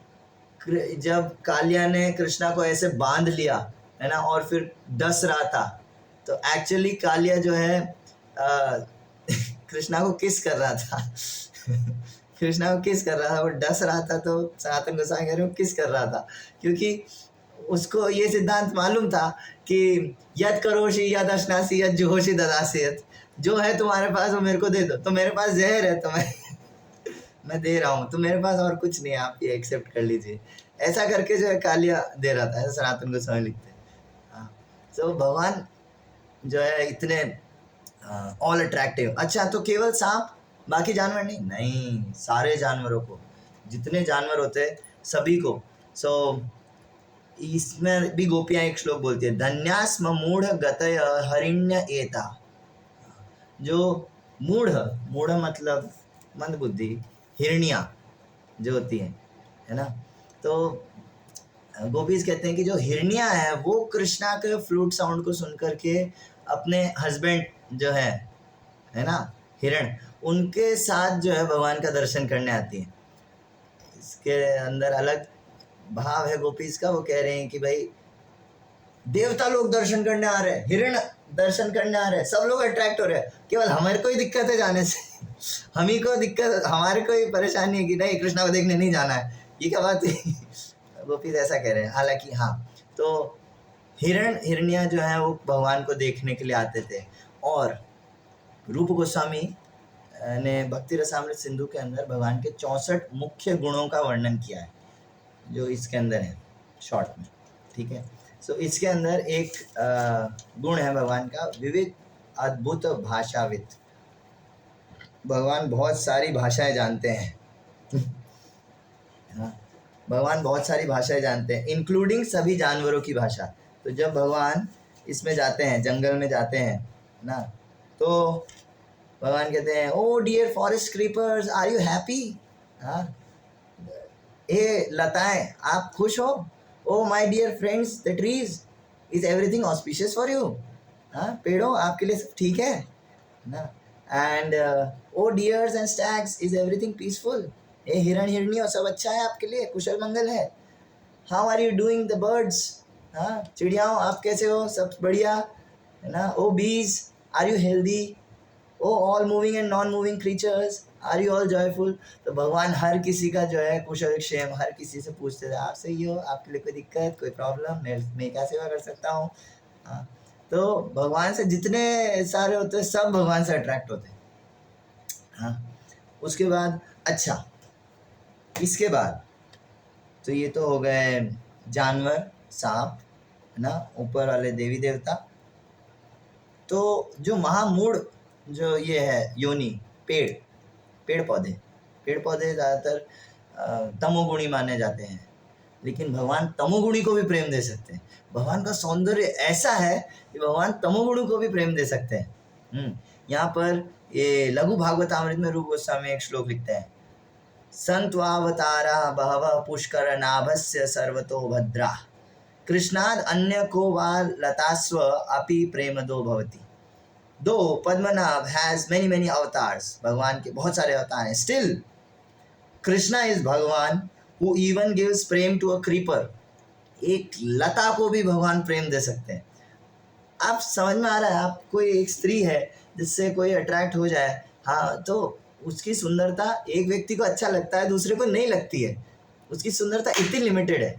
Speaker 1: जब कालिया ने कृष्णा को ऐसे बांध लिया, है ना, और फिर डस रहा था, तो एक्चुअली कालिया जो है कृष्णा को किस कर रहा था। कृष्णा को किस कर रहा था, वो डस रहा था, तो सनातन गोस्वामी कह रहे हो किस कर रहा था, क्योंकि उसको ये सिद्धांत मालूम था कि यद करोशी यद अश्नासी यद जुहोशी ददासी, जो है तुम्हारे पास वो मेरे को दे दो, तो मेरे पास जहर है तो मैं दे रहा हूँ, तो मेरे पास और कुछ नहीं है, आप ये एक्सेप्ट कर लीजिए। ऐसा करके जो है कालिया दे रहा था, ऐसा सनातन गोस्वामी लिखते हैं। हाँ, तो भगवान जो है इतने ऑल अट्रैक्टिव। अच्छा, तो केवल सांप, बाकी जानवर नहीं? नहीं, सारे जानवरों को, जितने जानवर होते हैं सभी को। सो इसमें भी गोपियाँ एक श्लोक बोलती है, धन्यास्म मूढ़ गतय हरिण्य एता। जो मूढ़, मूढ़ मतलब मंदबुद्धि, हिरनियाँ जो होती हैं, है ना, तो गोपीज कहते हैं कि जो हिरनियाँ हैं वो कृष्णा के फ्लूट साउंड को सुन करके अपने हस्बैंड जो है ना, हिरण, उनके साथ जो है भगवान का दर्शन करने आती हैं। इसके अंदर अलग भाव है गोपीज का, वो कह रहे हैं कि भाई देवता लोग दर्शन करने आ रहे हैं, हिरण दर्शन करने आ रहे हैं, सब लोग अट्रैक्ट हो रहे हैं, केवल हमारे को ही दिक्कत है जाने से। हम ही को दिक्कत, हमारे को ही परेशानी है कि नहीं कृष्णा को देखने नहीं जाना है, ये क्या बात है। गोपीज ऐसा कह रहे हैं। हालांकि हाँ, तो हिरनिया जो है वो भगवान को देखने के लिए आते थे। और रूप गोस्वामी ने भक्ति रसामृत सिंधु के अंदर भगवान के 64 मुख्य गुणों का वर्णन किया है, जो इसके अंदर है शॉर्ट में, ठीक है। सो इसके अंदर एक गुण है भगवान का, विविध अद्भुत भाषाविद। भगवान बहुत सारी भाषाएं जानते हैं। हाँ, भगवान बहुत सारी भाषाएं जानते हैं, इंक्लूडिंग सभी जानवरों की भाषा। तो जब भगवान इसमें जाते हैं, जंगल में जाते हैं ना, तो भगवान कहते हैं, O dear forest creepers, are you happy. हाँ, ए लताएं, आप खुश हो। O my dear friends the trees, is everything auspicious for you. हाँ, पेड़ों आपके लिए सब ठीक है ना। And O deers and stags, is everything peaceful. ए हिरण हिरनियों, सब अच्छा है आपके लिए, कुशल मंगल है। How are you doing the birds, हाँ चिड़ियाओं आप कैसे हो, सब बढ़िया है ना। O bees, are you healthy. O all moving and non moving creatures, are you all joyful. तो भगवान हर किसी का जो है कुशल क्षेम हर किसी से पूछते थे, आप सही हो, आपके लिए कोई दिक्कत, कोई प्रॉब्लम, मैं क्या सेवा कर सकता हूँ। हाँ, तो भगवान से जितने सारे होते हैं सब भगवान से अट्रैक्ट होते हैं, हाँ, उसके बाद अच्छा, इसके बाद तो ये तो हो गए जानवर, सांप, है ना, ऊपर वाले देवी देवता। तो जो महामूढ़ जो ये है योनि, पेड़ पेड़ पौधे पेड़ पौधे ज़्यादातर तमोगुणी माने जाते हैं, लेकिन भगवान तमोगुणी को भी प्रेम दे सकते हैं। भगवान का सौंदर्य ऐसा है कि भगवान तमोगुणी को भी प्रेम दे सकते हैं। यहाँ पर ये लघु भागवतामृत में रूप गोस्वामी एक श्लोक लिखते हैं, संत्वावतारा बहवः पुष्कर नाभस्य सर्वतो भद्रा कृष्णाद अन्य को वा लतास्व अपि प्रेमदो भवति। Though Padmanabha has many many avatars, भगवान के बहुत सारे अवतार हैं, still Krishna is Bhagwan who even gives prem to a creeper. एक लता को भी भगवान प्रेम दे सकते हैं। आप समझ में आ रहा है, आप कोई एक स्त्री है जिससे कोई अट्रैक्ट हो जाए, हाँ, तो उसकी सुंदरता एक व्यक्ति को अच्छा लगता है, दूसरे को नहीं लगती है, उसकी सुंदरता इतनी लिमिटेड है।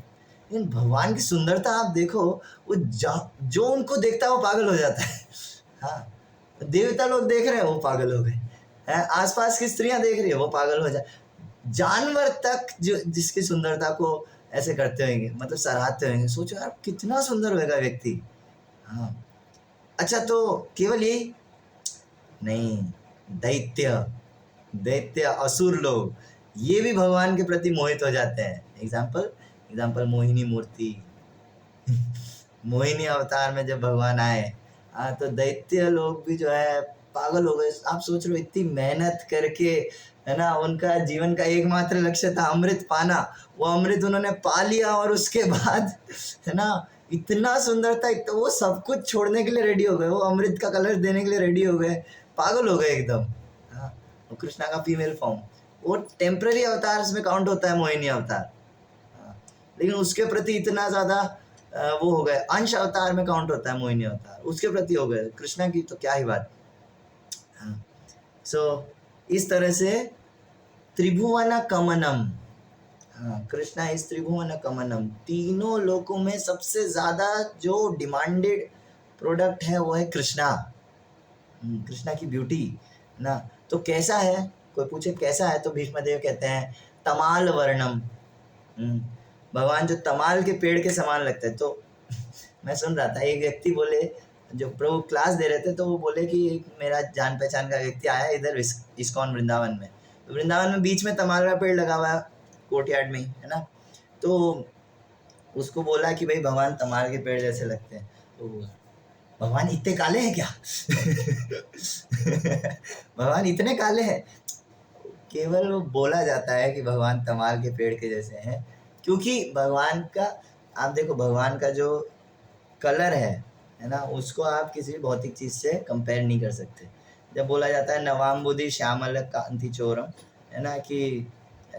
Speaker 1: लेकिन भगवान की सुंदरता आप देखो, वो जो उनको देखता है वो पागल हो जाता है। हाँ, देवता लोग देख रहे हैं वो पागल हो गए हैं, आसपास की स्त्रियां देख रही है वो पागल हो जाए, जानवर तक जो जिसकी सुंदरता को ऐसे करते होंगे, मतलब सराहते होंगे। सोचो यार कितना सुंदर होगा व्यक्ति। हाँ, अच्छा, तो केवल यही नहीं, दैत्य दैत्य असुर लोग ये भी भगवान के प्रति मोहित हो जाते हैं। एग्जाम्पल मोहिनी मूर्ति। मोहिनी अवतार में जब भगवान आए, हाँ, तो दैत्य लोग भी जो है पागल हो गए। आप सोच रहे हो इतनी मेहनत करके, है ना, उनका जीवन का एकमात्र लक्ष्य था अमृत पाना, वो अमृत उन्होंने पा लिया और उसके बाद, है ना, इतना सुंदर था, तो वो सब कुछ छोड़ने के लिए रेडी हो गए, वो अमृत का कलर देने के लिए रेडी हो गए, पागल हो गए एकदम। हाँ, वो कृष्णा का फीमेल फॉर्म, वो टेम्पररी अवतार में काउंट होता है मोहिनी अवतार, लेकिन उसके प्रति इतना ज़्यादा वो हो गए, अंश अवतार में काउंट होता है मोहिनी अवतार, उसके प्रति हो गए। कृष्णा की तो क्या ही बात। हाँ, सो इस तरह से त्रिभुवन कमनम, हाँ, कृष्णा इस त्रिभुवन कमनम, तीनों लोकों में सबसे ज़्यादा जो डिमांडेड प्रोडक्ट है वो है कृष्णा। कृष्णा की ब्यूटी ना, तो कैसा है, कोई पूछे कैसा है, तो भीष्मदेव कहते हैं तमाल वर्णम। भगवान जो तमाल के पेड़ के समान लगते हैं। तो मैं सुन रहा था, एक व्यक्ति बोले, जो प्रभु क्लास दे रहे थे, तो वो बोले कि एक मेरा जान पहचान का व्यक्ति आया इधर इस्कॉन वृंदावन में, तो वृंदावन में बीच में तमाल का पेड़ लगा हुआ है कोर्टयार्ड में, है ना, तो उसको बोला कि भाई भगवान तमाल के पेड़ जैसे लगते हैं। तो भगवान इतने काले हैं क्या? भगवान इतने काले हैं? केवल वो बोला जाता है कि भगवान तमाल के पेड़ के जैसे हैं, क्योंकि भगवान का, आप देखो भगवान का जो कलर है ना, उसको आप किसी भौतिक चीज़ से कंपेयर नहीं कर सकते। जब बोला जाता है नवाम्बुदि श्यामल कांति चोरम, है ना, कि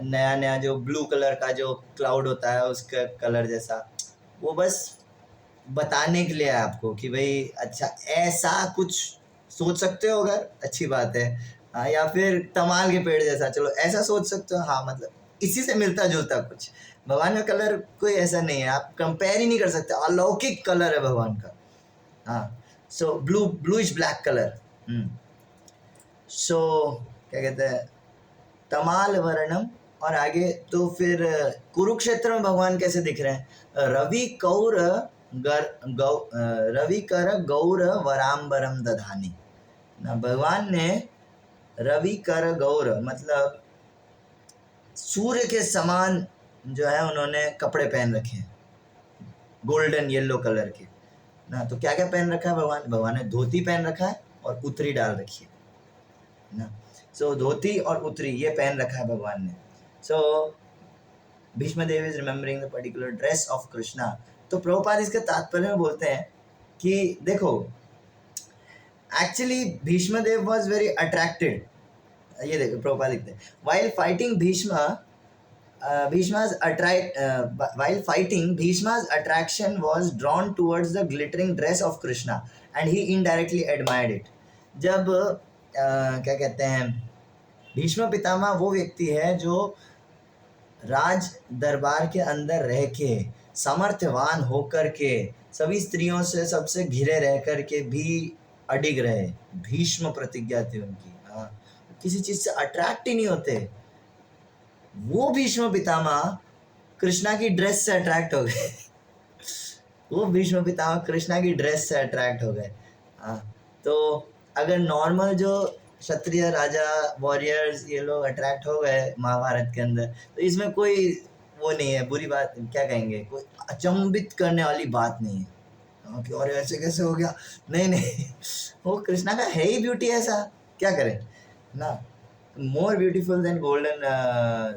Speaker 1: नया नया जो ब्लू कलर का जो क्लाउड होता है उसका कलर जैसा, वो बस बताने के लिए आपको कि भाई अच्छा ऐसा कुछ सोच सकते हो, अगर अच्छी बात है। हाँ, या फिर तमाल के पेड़ जैसा, चलो ऐसा सोच सकते हो, हाँ, मतलब इसी से मिलता जुलता कुछ। भगवान का कलर कोई ऐसा नहीं है, आप कंपेयर ही नहीं कर सकते, अलौकिक कलर है भगवान का। हाँ, सो ब्लूइश ब्लैक कलर। सो क्या कहते हैं, तमाल वर्णम। और आगे तो फिर कुरुक्षेत्र में भगवान कैसे दिख रहे हैं, रवि कौर रवि कर गौर वराम्बरम दधानी ना, भगवान ने रवि कर गौर मतलब सूर्य के समान जो है उन्होंने कपड़े पहन रखे हैं, गोल्डन येलो कलर के ना। तो क्या क्या पहन रखा है भगवान ने धोती पहन रखा है और उतरी डाल रखी है ना। सो धोती और उतरी ये पहन रखा है भगवान ने। So Bhishmadev is remembering the particular dress of Krishna. तो प्रभुपाद इसके तात्पर्य में बोलते हैं कि देखो, actually Bhishmadev was very attracted. ये देखो प्रभुपाद लिखते हैं, while fighting Bhishma's attraction was drawn towards the glittering dress of Krishna and he indirectly admired it. जब क्या कहते हैं, भीष्म पितामह वो व्यक्ति है जो राज दरबार के अंदर रह के, सामर्थ्यवान होकर के, सभी स्त्रियों से सबसे घिरे रह कर के भी अडिग रहे, भीष्म प्रतिज्ञा थी उनकी। हाँ, किसी चीज से अट्रैक्ट ही नहीं होते। वो भीष्म पितामह कृष्णा की ड्रेस से अट्रैक्ट हो गए। वो भीष्म पितामह कृष्णा की ड्रेस से अट्रैक्ट हो गए। हाँ, तो अगर नॉर्मल जो क्षत्रिय राजा वॉरियर्स ये लोग अट्रैक्ट हो गए महाभारत के अंदर, तो इसमें कोई वो नहीं है, बुरी बात क्या कहेंगे, कोई अचंभित करने वाली बात नहीं है। हाँ, कि और ऐसे कैसे हो गया, नहीं नहीं, वो कृष्णा का है ही ब्यूटी ऐसा, क्या करें ना, more beautiful then golden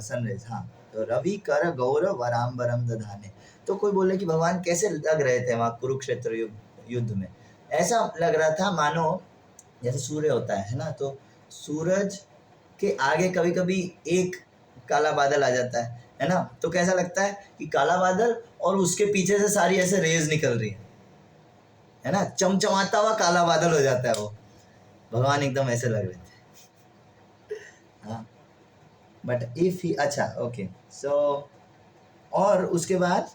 Speaker 1: sunrise. हाँ, तो रवि कर गौरव वराम्बरम दधाने। तो कोई बोले कि भगवान कैसे लग रहे थे वहाँ कुरुक्षेत्र युद्ध में, ऐसा लग रहा था मानो जैसे सूर्य होता है ना, तो सूरज के आगे कभी कभी एक काला बादल आ जाता है ना, तो कैसा लगता है कि काला बादल और उसके पीछे से सारी ऐसे रेज निकल रही है ना, चमचमाता हुआ काला बादल हो जाता है वो। भगवान एकदम ऐसे लग रहे थे। हाँ, बट इफ ही, अच्छा ओके, सो और उसके बाद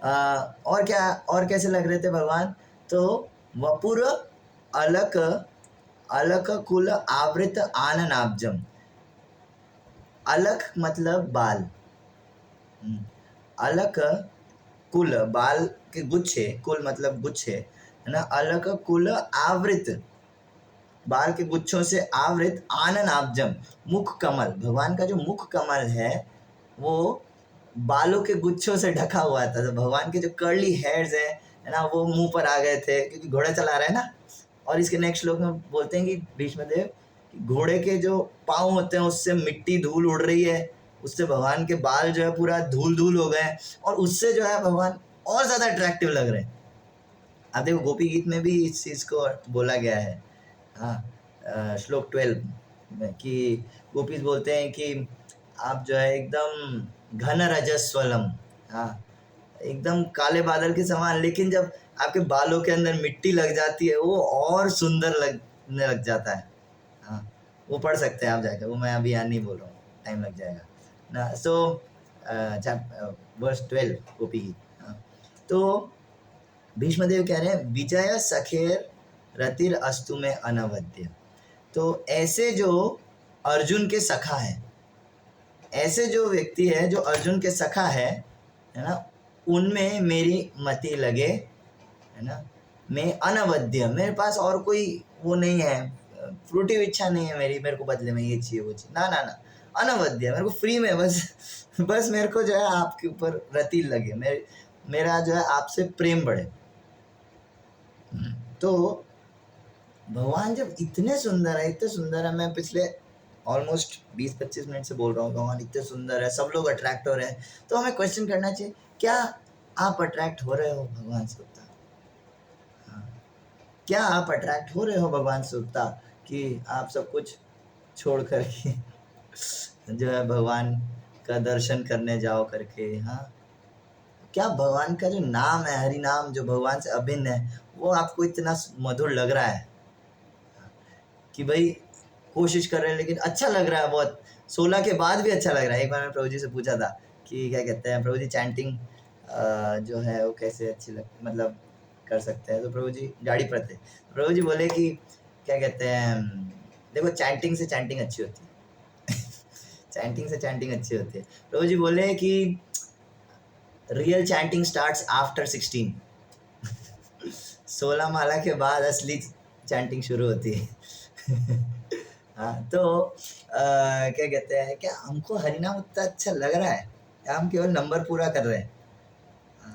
Speaker 1: और क्या, और कैसे लग रहे थे भगवान, तो वपुर अलक अलक कुल आवृत आननाब्जम। अलक मतलब बाल, अलक कुल बाल के गुच्छे, कुल मतलब गुच्छे है ना, अलक कुल आवृत बाल के गुच्छों से आवृत आननाब्जम मुख कमल। भगवान का जो मुख कमल है वो बालों के गुच्छों से ढका हुआ था। तो भगवान के जो कर्ली हेयर्स है ना, वो मुंह पर आ गए थे क्योंकि घोड़ा चला रहा है ना। और इसके नेक्स्ट श्लोक में बोलते हैं कि भीष्मदेव कि घोड़े के जो पाँव होते हैं उससे मिट्टी धूल उड़ रही है, उससे भगवान के बाल जो है पूरा धूल धूल हो गए, और उससे जो है भगवान और ज़्यादा अट्रैक्टिव लग रहे हैं। आप देखो गोपी गीत में भी इस चीज़ को बोला गया है। हाँ, श्लोक 12 में कि गोपीज बोलते हैं कि आप जो है एकदम घन रजस्वलम, हाँ एकदम काले बादल के समान, लेकिन जब आपके बालों के अंदर मिट्टी लग जाती है वो और सुंदर लगने लग जाता है। हाँ, वो पढ़ सकते हैं आप जाकर, वो मैं अभी यहाँ नहीं बोल रहा हूँ, टाइम लग जाएगा ना। सो वर्स 12 गोपी गीत। हाँ, तो भीष्मदेव कह रहे हैं विजय सखेर रतिर अस्तु में अनवद्य। तो ऐसे जो अर्जुन के सखा है, ऐसे जो व्यक्ति है जो अर्जुन के सखा है ना, उनमें मेरी मति लगे, है ना, मैं अनवद्य, मेरे पास और कोई वो नहीं है, फ्रूटिव इच्छा नहीं है मेरी, मेरे को बदले में ये चाहिए वो चाहिए, ना ना ना, अनवद्य, मेरे को फ्री में बस मेरे को जो है आपके ऊपर रति लगे, मेरा जो है आपसे प्रेम बढ़े। तो भगवान जब इतने सुंदर है, इतने सुंदर है, मैं पिछले ऑलमोस्ट 20-25 मिनट से बोल रहा हूँ भगवान इतने सुंदर है, सब लोग अट्रैक्ट हो रहे हैं, तो हमें क्वेश्चन करना चाहिए, क्या आप अट्रैक्ट हो रहे हो भगवान से उतना? हाँ, क्या आप अट्रैक्ट हो रहे हो भगवान से उतना कि आप सब कुछ छोड़ कर के जो है भगवान का दर्शन करने जाओ करके? हाँ, क्या भगवान का जो नाम है, हरि नाम, जो भगवान से अभिन्न है, वो आपको इतना मधुर लग रहा है कि भाई कोशिश कर रहे हैं लेकिन अच्छा लग रहा है बहुत, 16 के बाद भी अच्छा लग रहा है। एक बार मैं प्रभु जी से पूछा था कि क्या कहते हैं प्रभु जी, चैंटिंग जो है वो कैसे अच्छी मतलब कर सकते हैं, तो प्रभु जी गाड़ी पर थे, प्रभु जी बोले कि क्या कहते हैं, देखो चैंटिंग से चैंटिंग अच्छी होती है चैंटिंग से चैंटिंग अच्छी होती है। प्रभु जी बोले कि रियल चैंटिंग स्टार्ट्स आफ्टर 16 16 माला के बाद असली चैंटिंग शुरू होती है हाँ, तो क्या कहते हैं, क्या हमको हरिनाम उतना अच्छा लग रहा है या हम केवल नंबर पूरा कर रहे हैं?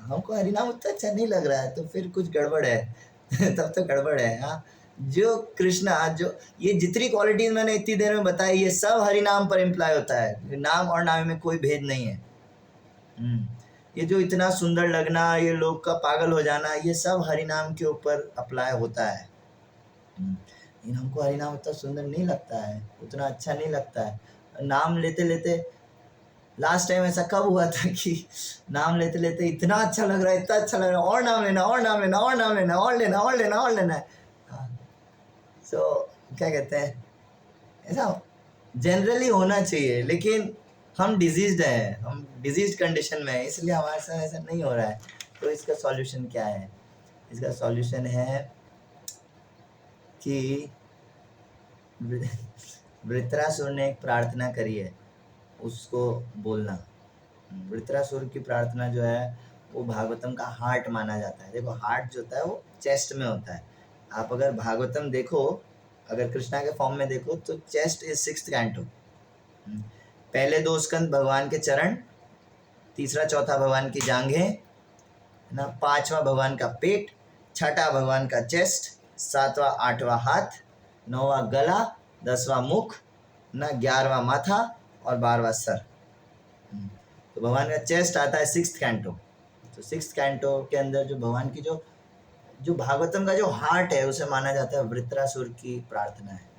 Speaker 1: हमको हरिनाम उतना अच्छा नहीं लग रहा है तो फिर कुछ गड़बड़ है तब तो गड़बड़ है। हाँ, जो कृष्णा, जो ये जितनी क्वालिटीज मैंने इतनी देर में बताई, ये सब हरिनाम पर इम्प्लाई होता है, नाम और नाम में कोई भेद नहीं है। ये जो इतना सुंदर लगना, ये लोग का पागल हो जाना, ये सब हरिनाम के ऊपर अप्लाई होता है। लेकिन हमको हरिनाम उतना सुंदर नहीं लगता है, उतना अच्छा नहीं लगता है। नाम लेते लेते लास्ट टाइम ऐसा कब हुआ था कि नाम लेते लेते इतना अच्छा लग रहा है, इतना अच्छा लग रहा है, और नाम लेना, और नाम लेना, और नाम लेना, और लेना, और लेना, और लेना है। हाँ, सो क्या कहते हैं, ऐसा जनरली होना चाहिए, लेकिन हम डिजीज्ड हैं, हम डिजीज कंडीशन में है, इसलिए हमारे साथ ऐसा नहीं हो रहा है। तो इसका सॉल्यूशन क्या है? इसका सॉल्यूशन है कि वृत्रासुर ने एक प्रार्थना करी है, उसको बोलना। वृत्रासुर की प्रार्थना जो है वो भागवतम का हार्ट माना जाता है। देखो हार्ट जो होता है वो चेस्ट में होता है। आप अगर भागवतम देखो, अगर कृष्णा के फॉर्म में देखो तो चेस्ट इज 6th कैंटो। पहले 2 स्कंद भगवान के चरण, तीसरा चौथा भगवान की जांघें ना, 5वां भगवान का पेट, 6ठा भगवान का चेस्ट, 7वां 8वां हाथ, 9वां गला, 10वां मुख ना, 11वां माथा और 12वां सर। तो भगवान का चेस्ट आता है 6th कैंटो। तो 6th कैंटो के अंदर जो भगवान की जो जो भागवतम का जो हार्ट है उसे माना जाता है वृत्रासुर की प्रार्थना है।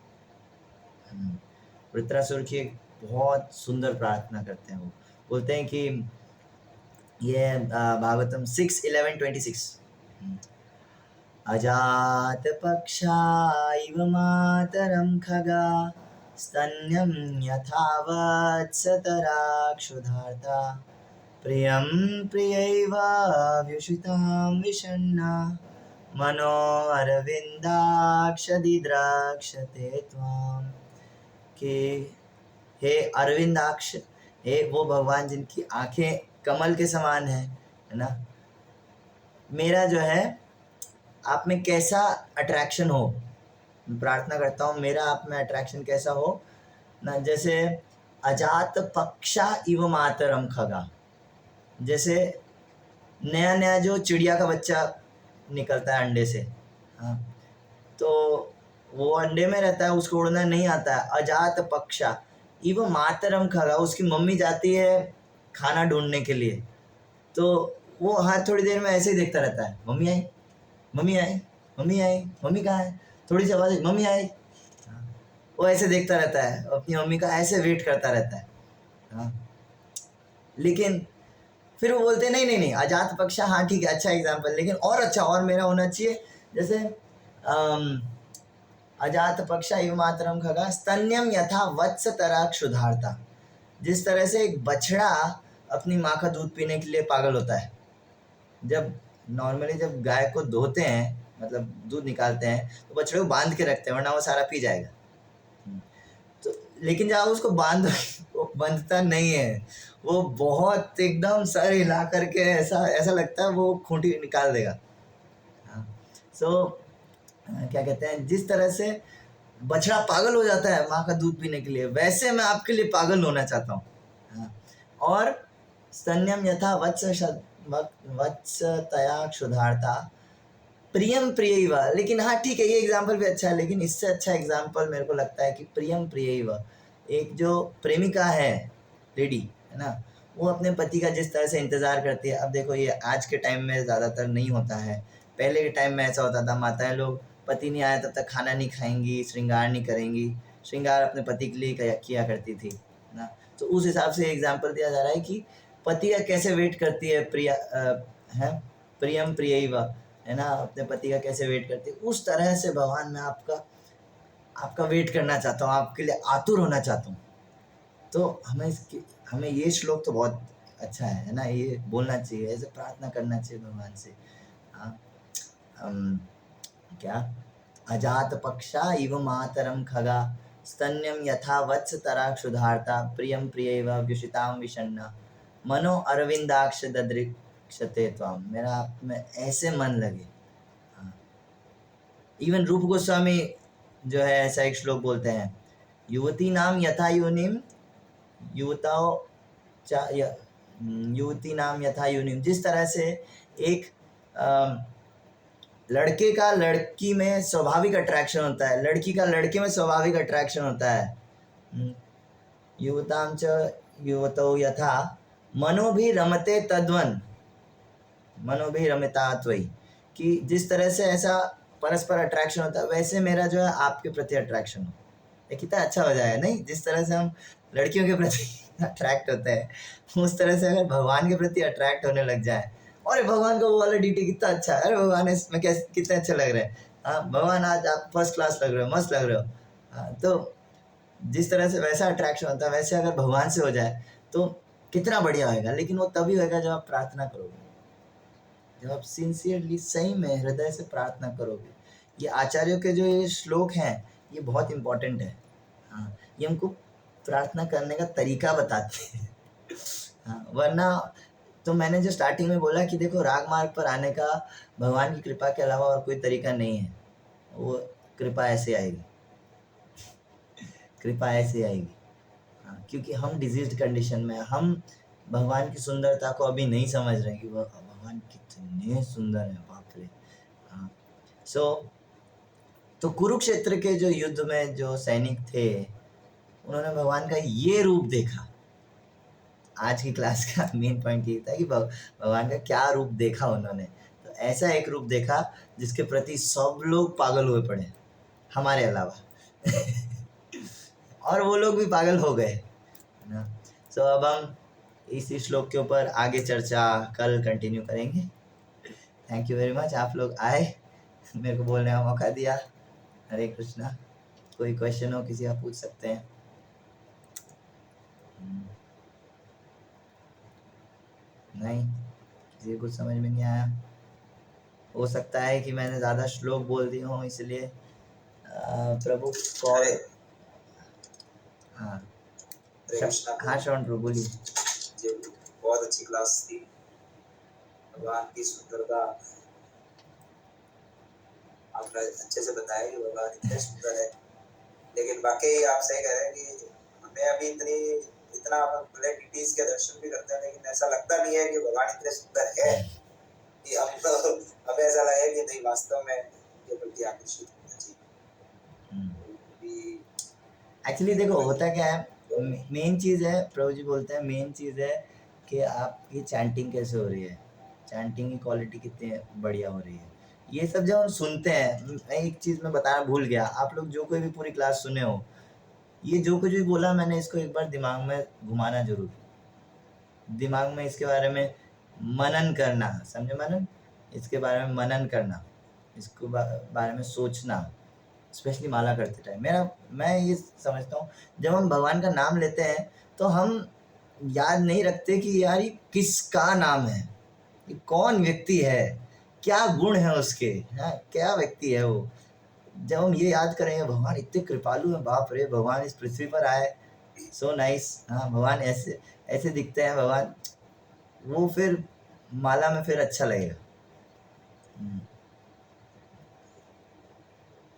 Speaker 1: वृत्रासुर की एक बहुत सुंदर प्रार्थना करते हैं। वो बोलते हैं कि ये भागवतम 6:11-26, अजात पक्षा इव मातरम खगा स्तन्यम यथा वत्सतरा क्षुधार्ता प्रियं प्रियैव व्युषितां विषण्णा मनो अरविंदाक्षदिद्राक्षते त्वां। कि हे अरविंदाक्ष, हे वो भगवान जिनकी आंखें कमल के समान है ना, मेरा जो है आप में कैसा अट्रैक्शन हो, प्रार्थना करता हूँ मेरा आप में अट्रैक्शन कैसा हो ना, जैसे अजात पक्षा इव मातरम खगा, जैसे नया नया जो चिड़िया का बच्चा निकलता है अंडे से, हाँ, तो वो अंडे में रहता है, उसको उड़ना नहीं आता है। अजात पक्षा इव मातरम खगा, उसकी मम्मी जाती है खाना ढूंढने के लिए, तो वो हर थोड़ी देर में ऐसे ही देखता रहता है, मम्मी आई, मम्मी आई, मम्मी आई, मम्मी कहाँ है, थोड़ी सी आवाज़, मम्मी आई। वो ऐसे देखता रहता है, अपनी मम्मी का ऐसे वेट करता रहता है। हाँ, लेकिन फिर वो बोलते हैं नहीं नहीं नहीं, अजात पक्षा, हाँ ठीक है, अच्छा एग्जाम्पल, लेकिन और अच्छा और मेरा होना चाहिए, जैसे अजात पक्षा इव मातरम खगा स्तन्यम यथा वत्स तरा क्षुधारता, जिस तरह से एक बछड़ा अपनी माँ का दूध पीने के लिए पागल होता है। जब नॉर्मली जब गाय को धोते हैं, मतलब दूध निकालते हैं, तो बछड़े को बांध के रखते हैं वरना वो सारा पी जाएगा। तो लेकिन जब उसको वो बंधता नहीं है, वो बहुत एकदम सर हिला करके ऐसा ऐसा लगता है वो खूंटी निकाल देगा। सो क्या कहते हैं, जिस तरह से बछड़ा पागल हो जाता है माँ का दूध पीने के लिए, वैसे मैं आपके लिए पागल होना चाहता हूँ। और स्तन्यम यथा वत्स तया क्षुधारता प्रियम प्रियैव, लेकिन हाँ ठीक है ये एग्जाम्पल भी अच्छा है, लेकिन इससे अच्छा एग्जाम्पल मेरे को लगता है कि प्रियम प्रियैव, एक जो प्रेमिका है लेडी है ना, वो अपने पति का जिस तरह से इंतज़ार करती है। अब देखो ये आज के टाइम में ज़्यादातर नहीं होता है, पहले के टाइम में ऐसा होता था, माताएं लोग पति नहीं आया तब तक खाना नहीं खाएंगी, श्रृंगार नहीं करेंगी, श्रृंगार अपने पति के लिए किया करती थी ना। तो उस हिसाब से एग्जाम्पल दिया जा रहा है कि पति का कैसे वेट करती है प्रिया है, प्रियम प्रियैव है ना, अपने पति का कैसे वेट करती है, उस तरह से भगवान मैं आपका वेट करना चाहता हूँ, आपके लिए आतुर होना चाहता हूँ। तो हमें ये श्लोक तो बहुत अच्छा है ना, ये बोलना चाहिए, ऐसे प्रार्थना करना चाहिए भगवान से। हाँ, क्या अजात पक्षा इव मातरम खगा स्तन्यम यथा वत्स तरा क्षुधार्ता प्रियम प्रियैव व्युषिताम विषण्णा मनो अरविंदाक्ष ददृक्षते त्वाम, मेरा आप में ऐसे मन लगे। हाँ, इवन रूप गोस्वामी जो है ऐसा एक श्लोक बोलते हैं, युवती नाम यथा योनिम युवताओं युवती नाम यथा योनिम, जिस तरह से एक लड़के का लड़की में स्वाभाविक अट्रैक्शन होता है, लड़की का लड़के में स्वाभाविक अट्रैक्शन होता है। युवताम च युवतौ यथा मनो भी रमते तद्वन मनो भी रमता त्वयि, कि जिस तरह से ऐसा परस्पर अट्रैक्शन होता है वैसे मेरा जो है आपके प्रति अट्रैक्शन हो। ये कितना अच्छा हो जाएगा नहीं, जिस तरह से हम लड़कियों के प्रति अट्रैक्ट होते हैं उस तरह से अगर भगवान के प्रति अट्रैक्ट होने लग जाए, और भगवान का वो वाला ड्यूटी कितना अच्छा है, अरे भगवान इसमें कैसे कितने अच्छे लग रहे हैं, हाँ भगवान आज आप फर्स्ट क्लास लग रहे हो, मस्त लग रहे हो। हाँ, तो जिस तरह से वैसा अट्रैक्शन होता है वैसे अगर भगवान से हो जाए तो कितना बढ़िया होएगा। लेकिन वो तभी होएगा जब आप प्रार्थना करोगे, जब आप सिंसियरली सही में हृदय से प्रार्थना करोगे। ये आचार्यों के जो ये श्लोक हैं ये बहुत इम्पोर्टेंट है। हाँ, ये हमको प्रार्थना करने का तरीका बताते हैं। हाँ, वरना तो मैंने जो स्टार्टिंग में बोला कि देखो राग मार्ग पर आने का भगवान की कृपा के अलावा और कोई तरीका नहीं है। वो कृपा ऐसे आएगी, कृपा ऐसे आएगी। हाँ, क्योंकि हम डिजीज्ड कंडीशन में हम भगवान की सुंदरता को अभी नहीं समझ रहे कि वह भगवान कितने सुंदर हैं, बाप रे। हाँ, सो तो कुरुक्षेत्र के जो युद्ध में जो सैनिक थे उन्होंने भगवान का ये रूप देखा। आज की क्लास का मेन पॉइंट ये था कि भगवान का क्या रूप देखा उन्होंने। तो ऐसा एक रूप देखा जिसके प्रति सब लोग पागल हुए पड़े, हमारे अलावा। और वो लोग भी पागल हो गए ना। सो अब हम इस श्लोक के ऊपर आगे चर्चा कल कंटिन्यू करेंगे। थैंक यू वेरी मच, आप लोग आए, मेरे को बोलने का मौका दिया। हरे कृष्णा। कोई क्वेश्चन हो किसी आप पूछ सकते हैं। नहीं, किसी को कुछ समझ में नहीं आया। हो सकता है कि मैंने ज़्यादा श्लोक बोल दिए हों, इसलिए प्रभु कॉल। हाँ हाँ श्रवण प्रभु बोलिए।
Speaker 2: बहुत अच्छी क्लास थी। भगवान की सुंदरता आपने अच्छे से बताया कि भगवान इतने सुंदर है। लेकिन वाकई आप सही कह रहे हैं कि हमें अभी इतना भले डिटीज के दर्शन भी करते हैं, लेकिन ऐसा लगता नहीं है कि भगवान इतने सुंदर है कि हम तो हमें ऐसा लगे कि नहीं, वास्तव में ये प्रति आकर्षित होना चाहिए।
Speaker 1: एक्चुअली देखो होता क्या है, मेन चीज़ है, प्रभु जी बोलते हैं मेन चीज़ है कि आपकी चैंटिंग कैसे हो रही है, चैंटिंग की क्वालिटी कितनी बढ़िया हो रही है। ये सब जब हम सुनते हैं, मैं एक चीज़ मैं बताना भूल गया, आप लोग जो कोई भी पूरी क्लास सुने हो, ये जो कुछ भी बोला मैंने इसको एक बार दिमाग में घुमाना जरूर, दिमाग में इसके बारे में मनन करना, समझे मनन, इसके बारे में मनन करना, इसको बारे में सोचना, स्पेशली माला करते टाइम। मैं ये समझता हूँ जब हम भगवान का नाम लेते हैं तो हम याद नहीं रखते कि यार ये किसका नाम है, ये कौन व्यक्ति है, क्या गुण है उसके, हाँ क्या व्यक्ति है वो। जब हम ये याद करेंगे भगवान इतने कृपालु हैं, बाप रे, भगवान इस पृथ्वी पर आए, सो नाइस, हाँ भगवान ऐसे ऐसे दिखते हैं भगवान, वो फिर माला में फिर अच्छा लगेगा।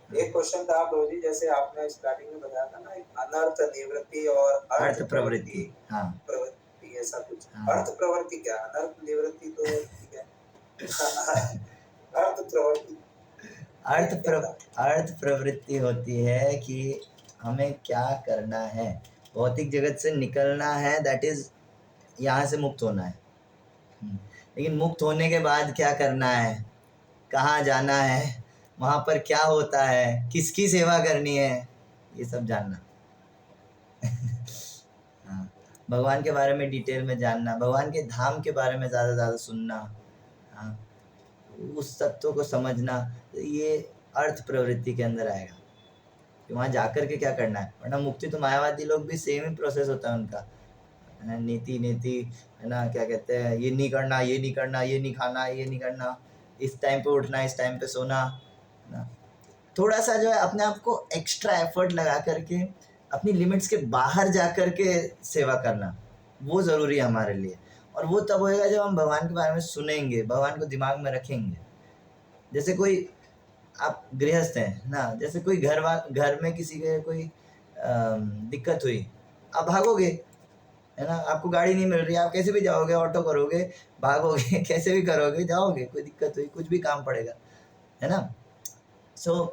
Speaker 2: एक क्वेश्चन था प्रभु जी, जैसे आपने स्टार्टिंग में बताया था ना, अनर्थ निवृत्ति और अर्थ प्रवृत्ति।
Speaker 1: हाँ
Speaker 2: प्रवृत्ति ऐसा कुछ।
Speaker 1: हाँ।
Speaker 2: अर्थ प्रवृत्ति क्या, अनर्थ निवृत्ति तो ठीक है। अर्थ प्रवृत्ति,
Speaker 1: अर्थ प्रवृत्ति होती है कि हमें क्या करना है, भौतिक जगत से निकलना है, दैट इज यहाँ से मुक्त होना है। लेकिन मुक्त होने के बाद क्या करना है, कहाँ जाना है, वहाँ पर क्या होता है, किसकी सेवा करनी है, ये सब जानना। हाँ, भगवान के बारे में डिटेल में जानना, भगवान के धाम के बारे में ज़्यादा ज़्यादा सुनना, हाँ उस तत्व को समझना, ये अर्थ प्रवृत्ति के अंदर आएगा कि वहाँ जाकर के क्या करना है। वरना मुक्ति तो मायावादी लोग भी सेम ही प्रोसेस होता है उनका, नीति है ना, क्या कहते हैं, ये नहीं करना, ये नहीं करना, ये नहीं खाना, ये नहीं करना, इस टाइम पे उठना, इस टाइम पे सोना ना। थोड़ा सा जो है अपने आप को एक्स्ट्रा एफर्ट लगा करके अपनी लिमिट्स के बाहर जा कर के सेवा करना, वो ज़रूरी है हमारे लिए। और वो तब होएगा जब हम भगवान के बारे में सुनेंगे, भगवान को दिमाग में रखेंगे। जैसे कोई आप गृहस्थ हैं ना, जैसे कोई घर में किसी के कोई दिक्कत हुई, आप भागोगे, है ना, आपको गाड़ी नहीं मिल रही, आप कैसे भी जाओगे, ऑटो करोगे, भागोगे, कैसे भी करोगे, जाओगे, कोई दिक्कत हुई, कुछ भी काम पड़ेगा, है ना। सो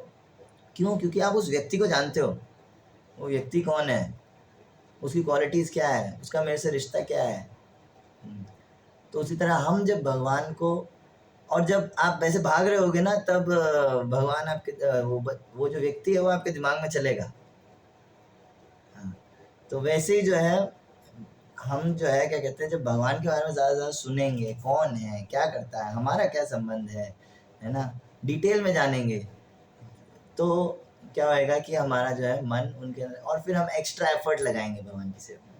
Speaker 1: क्यों, क्योंकि आप उस व्यक्ति को जानते हो, वो व्यक्ति कौन है, उसकी क्वालिटीज़ क्या है, उसका मेरे से रिश्ता क्या है। तो उसी तरह हम जब भगवान को, और जब आप वैसे भाग रहे होगे ना, तब भगवान आपके वो जो व्यक्ति है वो आपके दिमाग में चलेगा। हाँ, तो वैसे ही जो है हम जो है क्या कहते हैं, जब भगवान के बारे में ज़्यादा ज़्यादा सुनेंगे, कौन है, क्या करता है, हमारा क्या संबंध है ना, डिटेल में जानेंगे, तो क्या होएगा कि हमारा जो है मन उनके अंदर, और फिर हम एक्स्ट्रा एफर्ट लगाएंगे भगवान की सेवा में।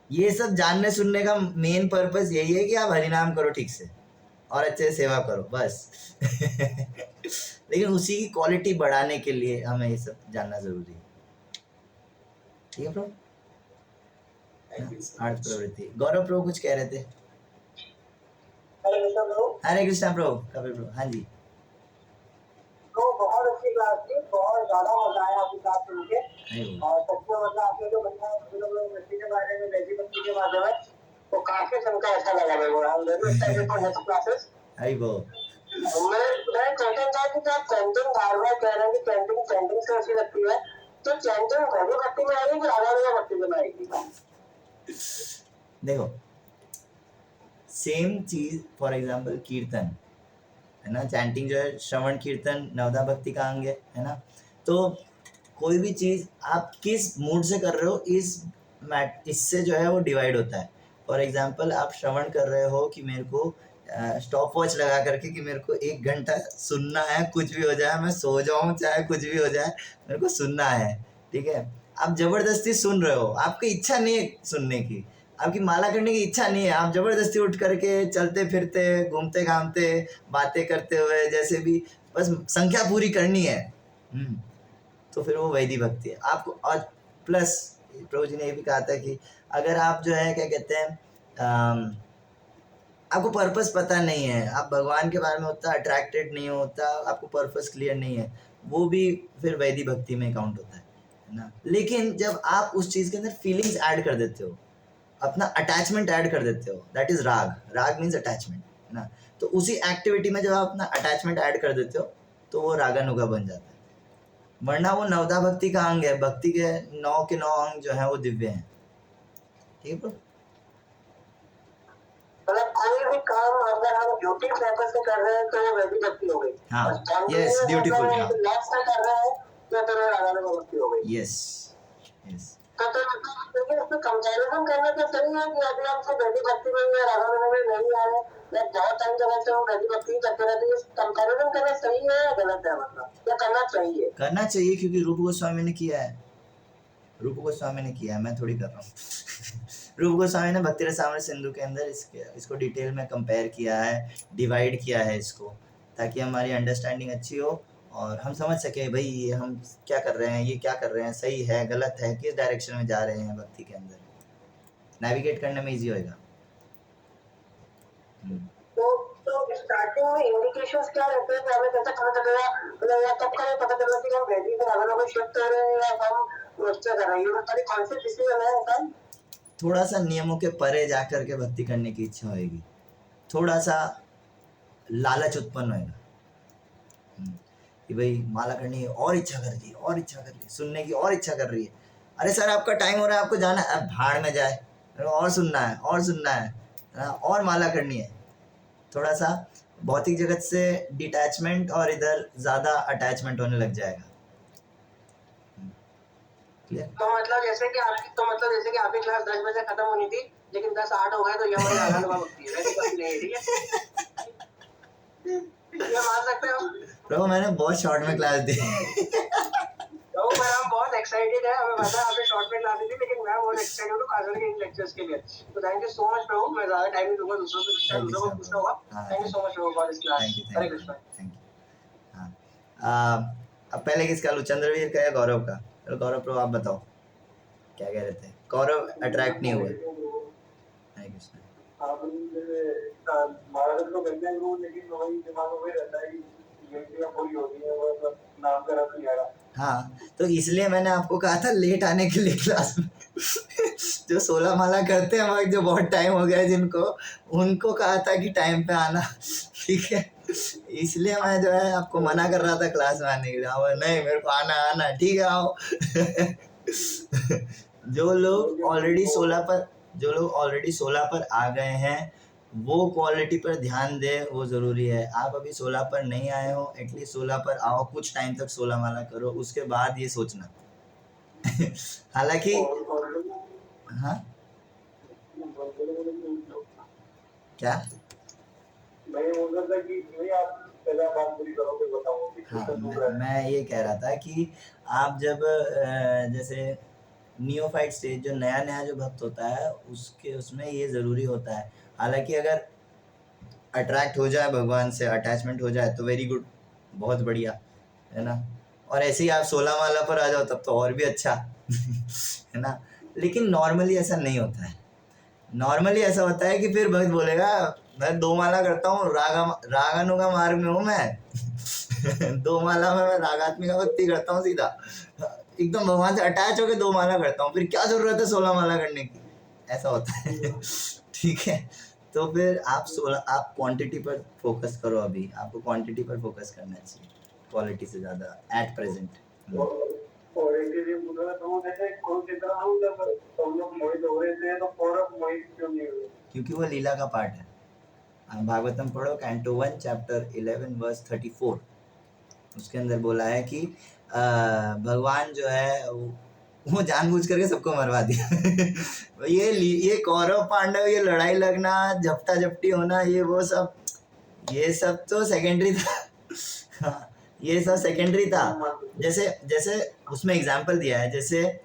Speaker 1: ये सब जानने सुनने का मेन पर्पस यही है कि आप हरिनाम करो ठीक से और अच्छे से सेवा करो, बस। लेकिन उसी की क्वालिटी बढ़ाने के लिए हमें ये सब जानना ज़रूरी है। ठीक है pro.
Speaker 2: Thank you so
Speaker 1: art
Speaker 2: much.
Speaker 1: प्रवृत्ति। गौरव प्रो कुछ कह रहे थे।
Speaker 3: हरे कृष्णा ब्रो।
Speaker 1: हरे कृष्णा प्रो, कपिल प्रो, हाँ जी।
Speaker 3: तो बहुत अच्छी क्लास थी, बहुत ज्यादा मजा आया आपकी क्लास सुन के।
Speaker 1: अरे वो,
Speaker 3: और सच में मतलब आपने जो बताया मिट्टी के बारे में, वैसी बत्ती के बारे में, तो काफी सुनकर अच्छा लगा मेरे को। I am very excited for next classes.
Speaker 1: अरे वो,
Speaker 3: मैं कहता था कि आप चैंटिंग बार बार कह रहे हैं कि चैंटिंग चैंटिंग से अच्छी लगती है, तो चैंटिंग भोली भक्ति में आएगी कि राधा भक्ति में आएगी?
Speaker 1: देखो सेम चीज, फॉर एग्जाम्पल कीर्तन है ना, चैंटिंग जो है श्रवण कीर्तन नवदा भक्ति का अंग है ना। तो कोई भी चीज़ आप किस मूड से कर रहे हो इससे जो है वो डिवाइड होता है। फॉर एग्जाम्पल आप श्रवण कर रहे हो कि मेरे को स्टॉप वॉच लगा करके कि मेरे को 1 घंटा सुनना है, कुछ भी हो जाए मैं सो जाऊं चाहे कुछ भी हो जाए मेरे को सुनना है, ठीक है। आप जबरदस्ती सुन रहे हो, आपकी इच्छा नहीं है सुनने की, आपकी माला करने की इच्छा नहीं है, आप जबरदस्ती उठ करके चलते फिरते घूमते घामते बातें करते हुए जैसे भी बस संख्या पूरी करनी है, तो फिर वो वैदिक भक्ति है आपको। और प्लस प्रभु जी ने ये भी कहा था कि अगर आप जो है क्या कहते हैं आपको पर्पस पता नहीं है, आप भगवान के बारे में उतना अट्रैक्टेड नहीं होता, आपको पर्पस क्लियर नहीं है, वो भी फिर वैदिक भक्ति में काउंट होता है ना। लेकिन जब आप उस चीज़ के अंदर फीलिंग्स ऐड कर देते हो, अपना अटैचमेंट ऐड कर देते हो, दैट इज राग। राग मीन्स अटैचमेंट है ना। तो उसी एक्टिविटी में जब आप अपना अटैचमेंट ऐड कर देते हो तो वो रागानुगा बन जाता है। वरना वो नवदा भक्ति का अंग है, भक्ति के 9 के 9 अंग जो है वो दिव्य हैं, ठीक है।
Speaker 3: मतलब कोई भी काम अगर हम ड्यूटी पर्पस से कर रहे हैं तो वो वैदिक भक्ति हो गई।
Speaker 1: हाँ,
Speaker 3: और
Speaker 1: yes, beautiful, हाँ।
Speaker 3: लॉस से कर रहे हैं तो फिर राधा भक्ति हो गई।
Speaker 1: Yes yes.
Speaker 3: तो लेकिन उसमें कंपैरिजन करना तो सही है कि अभी हम सिर्फ वैदिक भक्ति में या राधा में नहीं आ रहे, या बहुत टाइम तक ऐसे हम वैदिक भक्ति करते रहते हैं, कंपैरिजन करना सही है या गलत है, मतलब या करना चाहिए?
Speaker 1: करना चाहिए, क्योंकि रूप गोस्वामी ने किया है, रूप गोस्वामी ने किया है, मैं थोड़ी कर रहा हूँ। रूप गोस्वामी ने भक्ति रसामृत सिंधु के अंदर इसको डिटेल में कंपेयर किया है, डिवाइड किया है इसको, ताकि हमारी अंडरस्टैंडिंग अच्छी हो और हम समझ सके भाई ये हम क्या कर रहे हैं, ये क्या कर रहे हैं, सही है गलत है, किस डायरेक्शन में जा रहे हैं भक्ति के अंदर, नेविगेट करने में इजी होएगा।
Speaker 3: तो स्टार्टिंग में इंडिकेशंस क्या रहते हैं कि हमें कैसे पता चलेगा, मतलब या कब हमें पता चलेगा कि हम वैदिक से राधा में शिफ्ट कर रहे हैं या हम क्या कर रहे हैं? ये सारी कौन सी डिसीजन है इंसान?
Speaker 1: थोड़ा सा नियमों के परे जाकर के भक्ति करने की इच्छा होएगी, थोड़ा सा लालच उत्पन्न होएगा कि भाई माला करनी है, और इच्छा कर रही है, और इच्छा कर रही है, सुनने की और इच्छा कर रही है। अरे सर आपका टाइम हो रहा है, आपको जाना है, अब भाड़ में जाए, और सुनना है और सुनना है और माला करनी है। थोड़ा सा भौतिक जगत से डिटैचमेंट और इधर ज़्यादा अटैचमेंट होने लग जाएगा। क्लियर?
Speaker 3: तो मतलब जैसे कि आपकी क्लास 10 बजे खत्म होनी थी लेकिन 10:08 हो गए तो ये हमारी राधा भक्ति है, वैदिक भक्ति नहीं है, ठीक है? ये मान सकते हो?
Speaker 1: प्रभु मैंने बहुत शॉर्ट में क्लास दी।
Speaker 3: तो हम बहुत एक्साइटेड है, हमें पता है आपने शॉर्ट में क्लास दी थी, लेकिन मैं बहुत एक्साइटेड हूँ काजल के इन लेक्चर्स के लिए। तो थैंक यू सो मच प्रभु, मैं ज्यादा टाइम नहीं दूंगा, दूसरों को पूछना होगा। Thank you so much Prabhu for this class. Hare Krishna.
Speaker 1: Thank you. हाँ, अब पहले किसका लूँ, चंद्रवीर का या गौरव का? चलो गौरव प्रभु आप बताओ क्या कह रहे थे। गौरव अट्रैक्ट नहीं हुए। हरे कृष्णा।
Speaker 3: महाराज को कहते हैं गुरु, लेकिन वही दिमाग में रहता है कि ये पूरी होती है, मतलब नाम का रख लिया।
Speaker 1: हाँ, तो इसलिए मैंने आपको कहा था लेट आने के लिए क्लास में। जो 16 माला करते हैं वक्त, जो बहुत टाइम हो गया जिनको, उनको कहा था कि टाइम पे आना, ठीक है। इसलिए मैं जो है आपको मना कर रहा था क्लास में आने के लिए। आओ, नहीं मेरे को आना, ठीक है आओ। जो लोग ऑलरेडी 16 पर आ गए हैं वो क्वालिटी पर ध्यान दे, वो ज़रूरी है। आप अभी 16 पर नहीं आए हो, एटलीस्ट 16 पर आओ, कुछ टाइम तक 16 माला करो, उसके बाद ये सोचना। हालांकि हाँ क्या हाँ, मैं ये कह रहा था कि आप जब जैसे नियोफाइट स्टेज, जो नया जो भक्त होता है उसमें ये ज़रूरी होता है। हालांकि अगर अट्रैक्ट हो जाए भगवान से, अटैचमेंट हो जाए तो वेरी गुड, बहुत बढ़िया है ना। और ऐसे ही आप 16 माला पर आ जाओ तब तो और भी अच्छा, है ना। लेकिन नॉर्मली ऐसा नहीं होता है। नॉर्मली ऐसा होता है कि फिर भक्त बोलेगा मैं 2 माला करता हूँ, रागानुगा मार्ग में हूँ मैं। 2 माला में मैं रागात्मिका भक्ति करता हूँ सीधा, एकदम भगवान से अटैच होकर 2 माला करता हूँ, फिर क्या जरूरत है 16 माला करने की, ऐसा होता है। ठीक है, तो फिर आप क्वांटिटी पर फोकस करो। अभी आपको क्वांटिटी पर फोकस करना चाहिए, क्वालिटी से ज़्यादा एट प्रेजेंट।
Speaker 3: और एक चीज ये पूछ रहा था, तो वो जैसे कुरुक्षेत्र में जब सब लोग मोहित हो रहे थे तो कौरव मोहित क्यों नहीं हुए?
Speaker 1: क्योंकि वो लीला का पार्ट है। भागवतम पढ़ो, कैंटो 1 चैप्टर 11 वर्स 34, उसके अंदर बोला है कि भगवान जो है वो जानबूझ करके सबको मरवा दिया। ये कौरव पांडव, ये लड़ाई लगना, झपटा झपटी होना, ये सब तो सेकेंडरी था। हाँ, ये सब सेकेंडरी था। जैसे उसमें एग्जाम्पल दिया है, जैसे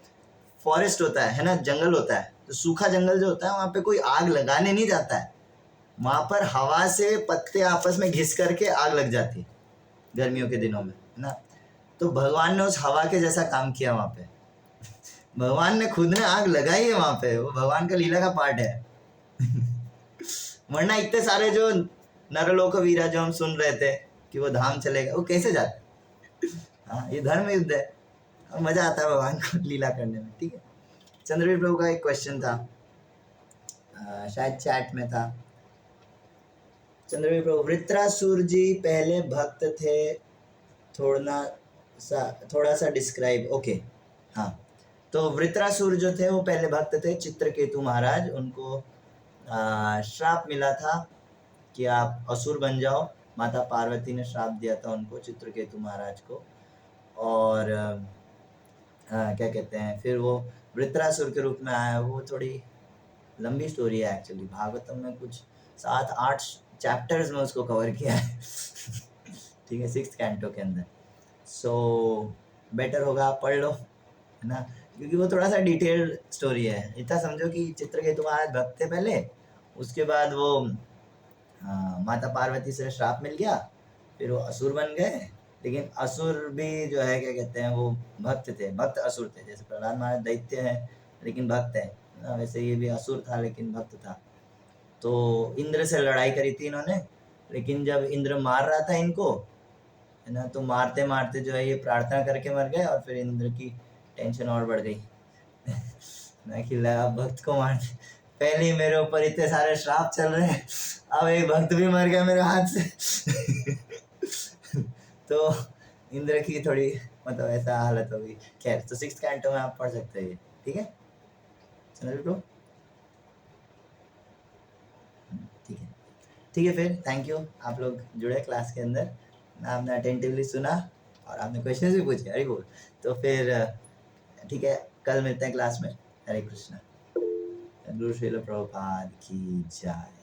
Speaker 1: फॉरेस्ट होता है ना, जंगल होता है, तो सूखा जंगल जो होता है वहाँ पे कोई आग लगाने नहीं जाता है, वहाँ पर हवा से पत्ते आपस में घिस करके आग लग जाती है गर्मियों के दिनों में, है ना। तो भगवान ने उस हवा के जैसा काम किया वहाँ पे। भगवान ने खुद ने आग लगाई है वहाँ पे, वो भगवान का लीला का पार्ट है। वरना इतने सारे जो नरलोक वीरा जो हम सुन रहे थे कि वो धाम चलेगा, वो कैसे जाते? हाँ, ये धर्म युद्ध है और मजा आता है भगवान को लीला करने में। ठीक है, चंद्रवीर प्रभु का एक क्वेश्चन था, शायद चैट में था। चंद्रवीर प्रभु, वृत्रासुर जी पहले भक्त थे, थोड़ा सा डिस्क्राइब। ओके, हाँ, तो वृत्रासुर जो थे वो पहले भक्त थे। चित्रकेतु महाराज, उनको श्राप मिला था कि आप असुर बन जाओ। माता पार्वती ने श्राप दिया था उनको, चित्रकेतु महाराज को। और क्या कहते हैं, फिर वो वृत्रासुर के रूप में आया। वो थोड़ी लंबी स्टोरी है एक्चुअली, भागवतम में कुछ 7-8 चैप्टर्स में उसको कवर किया है। ठीक है, 6th कैंटो के अंदर। सो बेटर होगा आप पढ़ लो, है ना, क्योंकि वो थोड़ा सा डिटेल्ड स्टोरी है। इतना समझो कि चित्रकेतु महाराज भक्त थे पहले, उसके बाद वो माता पार्वती से श्राप मिल गया, फिर वो असुर बन गए। लेकिन असुर भी जो है क्या कहते हैं, वो भक्त थे, भक्त असुर थे। जैसे प्रहलाद महाराज दैत्य है लेकिन भक्त है ना, वैसे ये भी असुर था लेकिन भक्त था। तो इंद्र से लड़ाई करी थी इन्होंने, लेकिन जब इंद्र मार रहा था इनको, है ना, तो मारते मारते जो है ये प्रार्थना करके मर गए। और फिर इंद्र की टेंशन और बढ़ गई। मैं कि लगा भक्त को मार, पहले ही मेरे ऊपर इतने सारे श्राप चल रहे हैं, अब एक भक्त भी मर गया मेरे हाथ से। तो इंद्र की थोड़ी मतलब ऐसा हालत हो गई। खैर, तो 6th कैंटो में आप पढ़ सकते हैं। ठीक है, चलो ठीक है। फिर थैंक यू, आप लोग जुड़े क्लास के अंदर, आपने अटेंटिवली सुना और आपने क्वेश्चंस भी पूछे। Very good. तो फिर ठीक है, कल मिलते हैं क्लास में। हरे कृष्णा। गुरु श्रील प्रभुपाद की जय।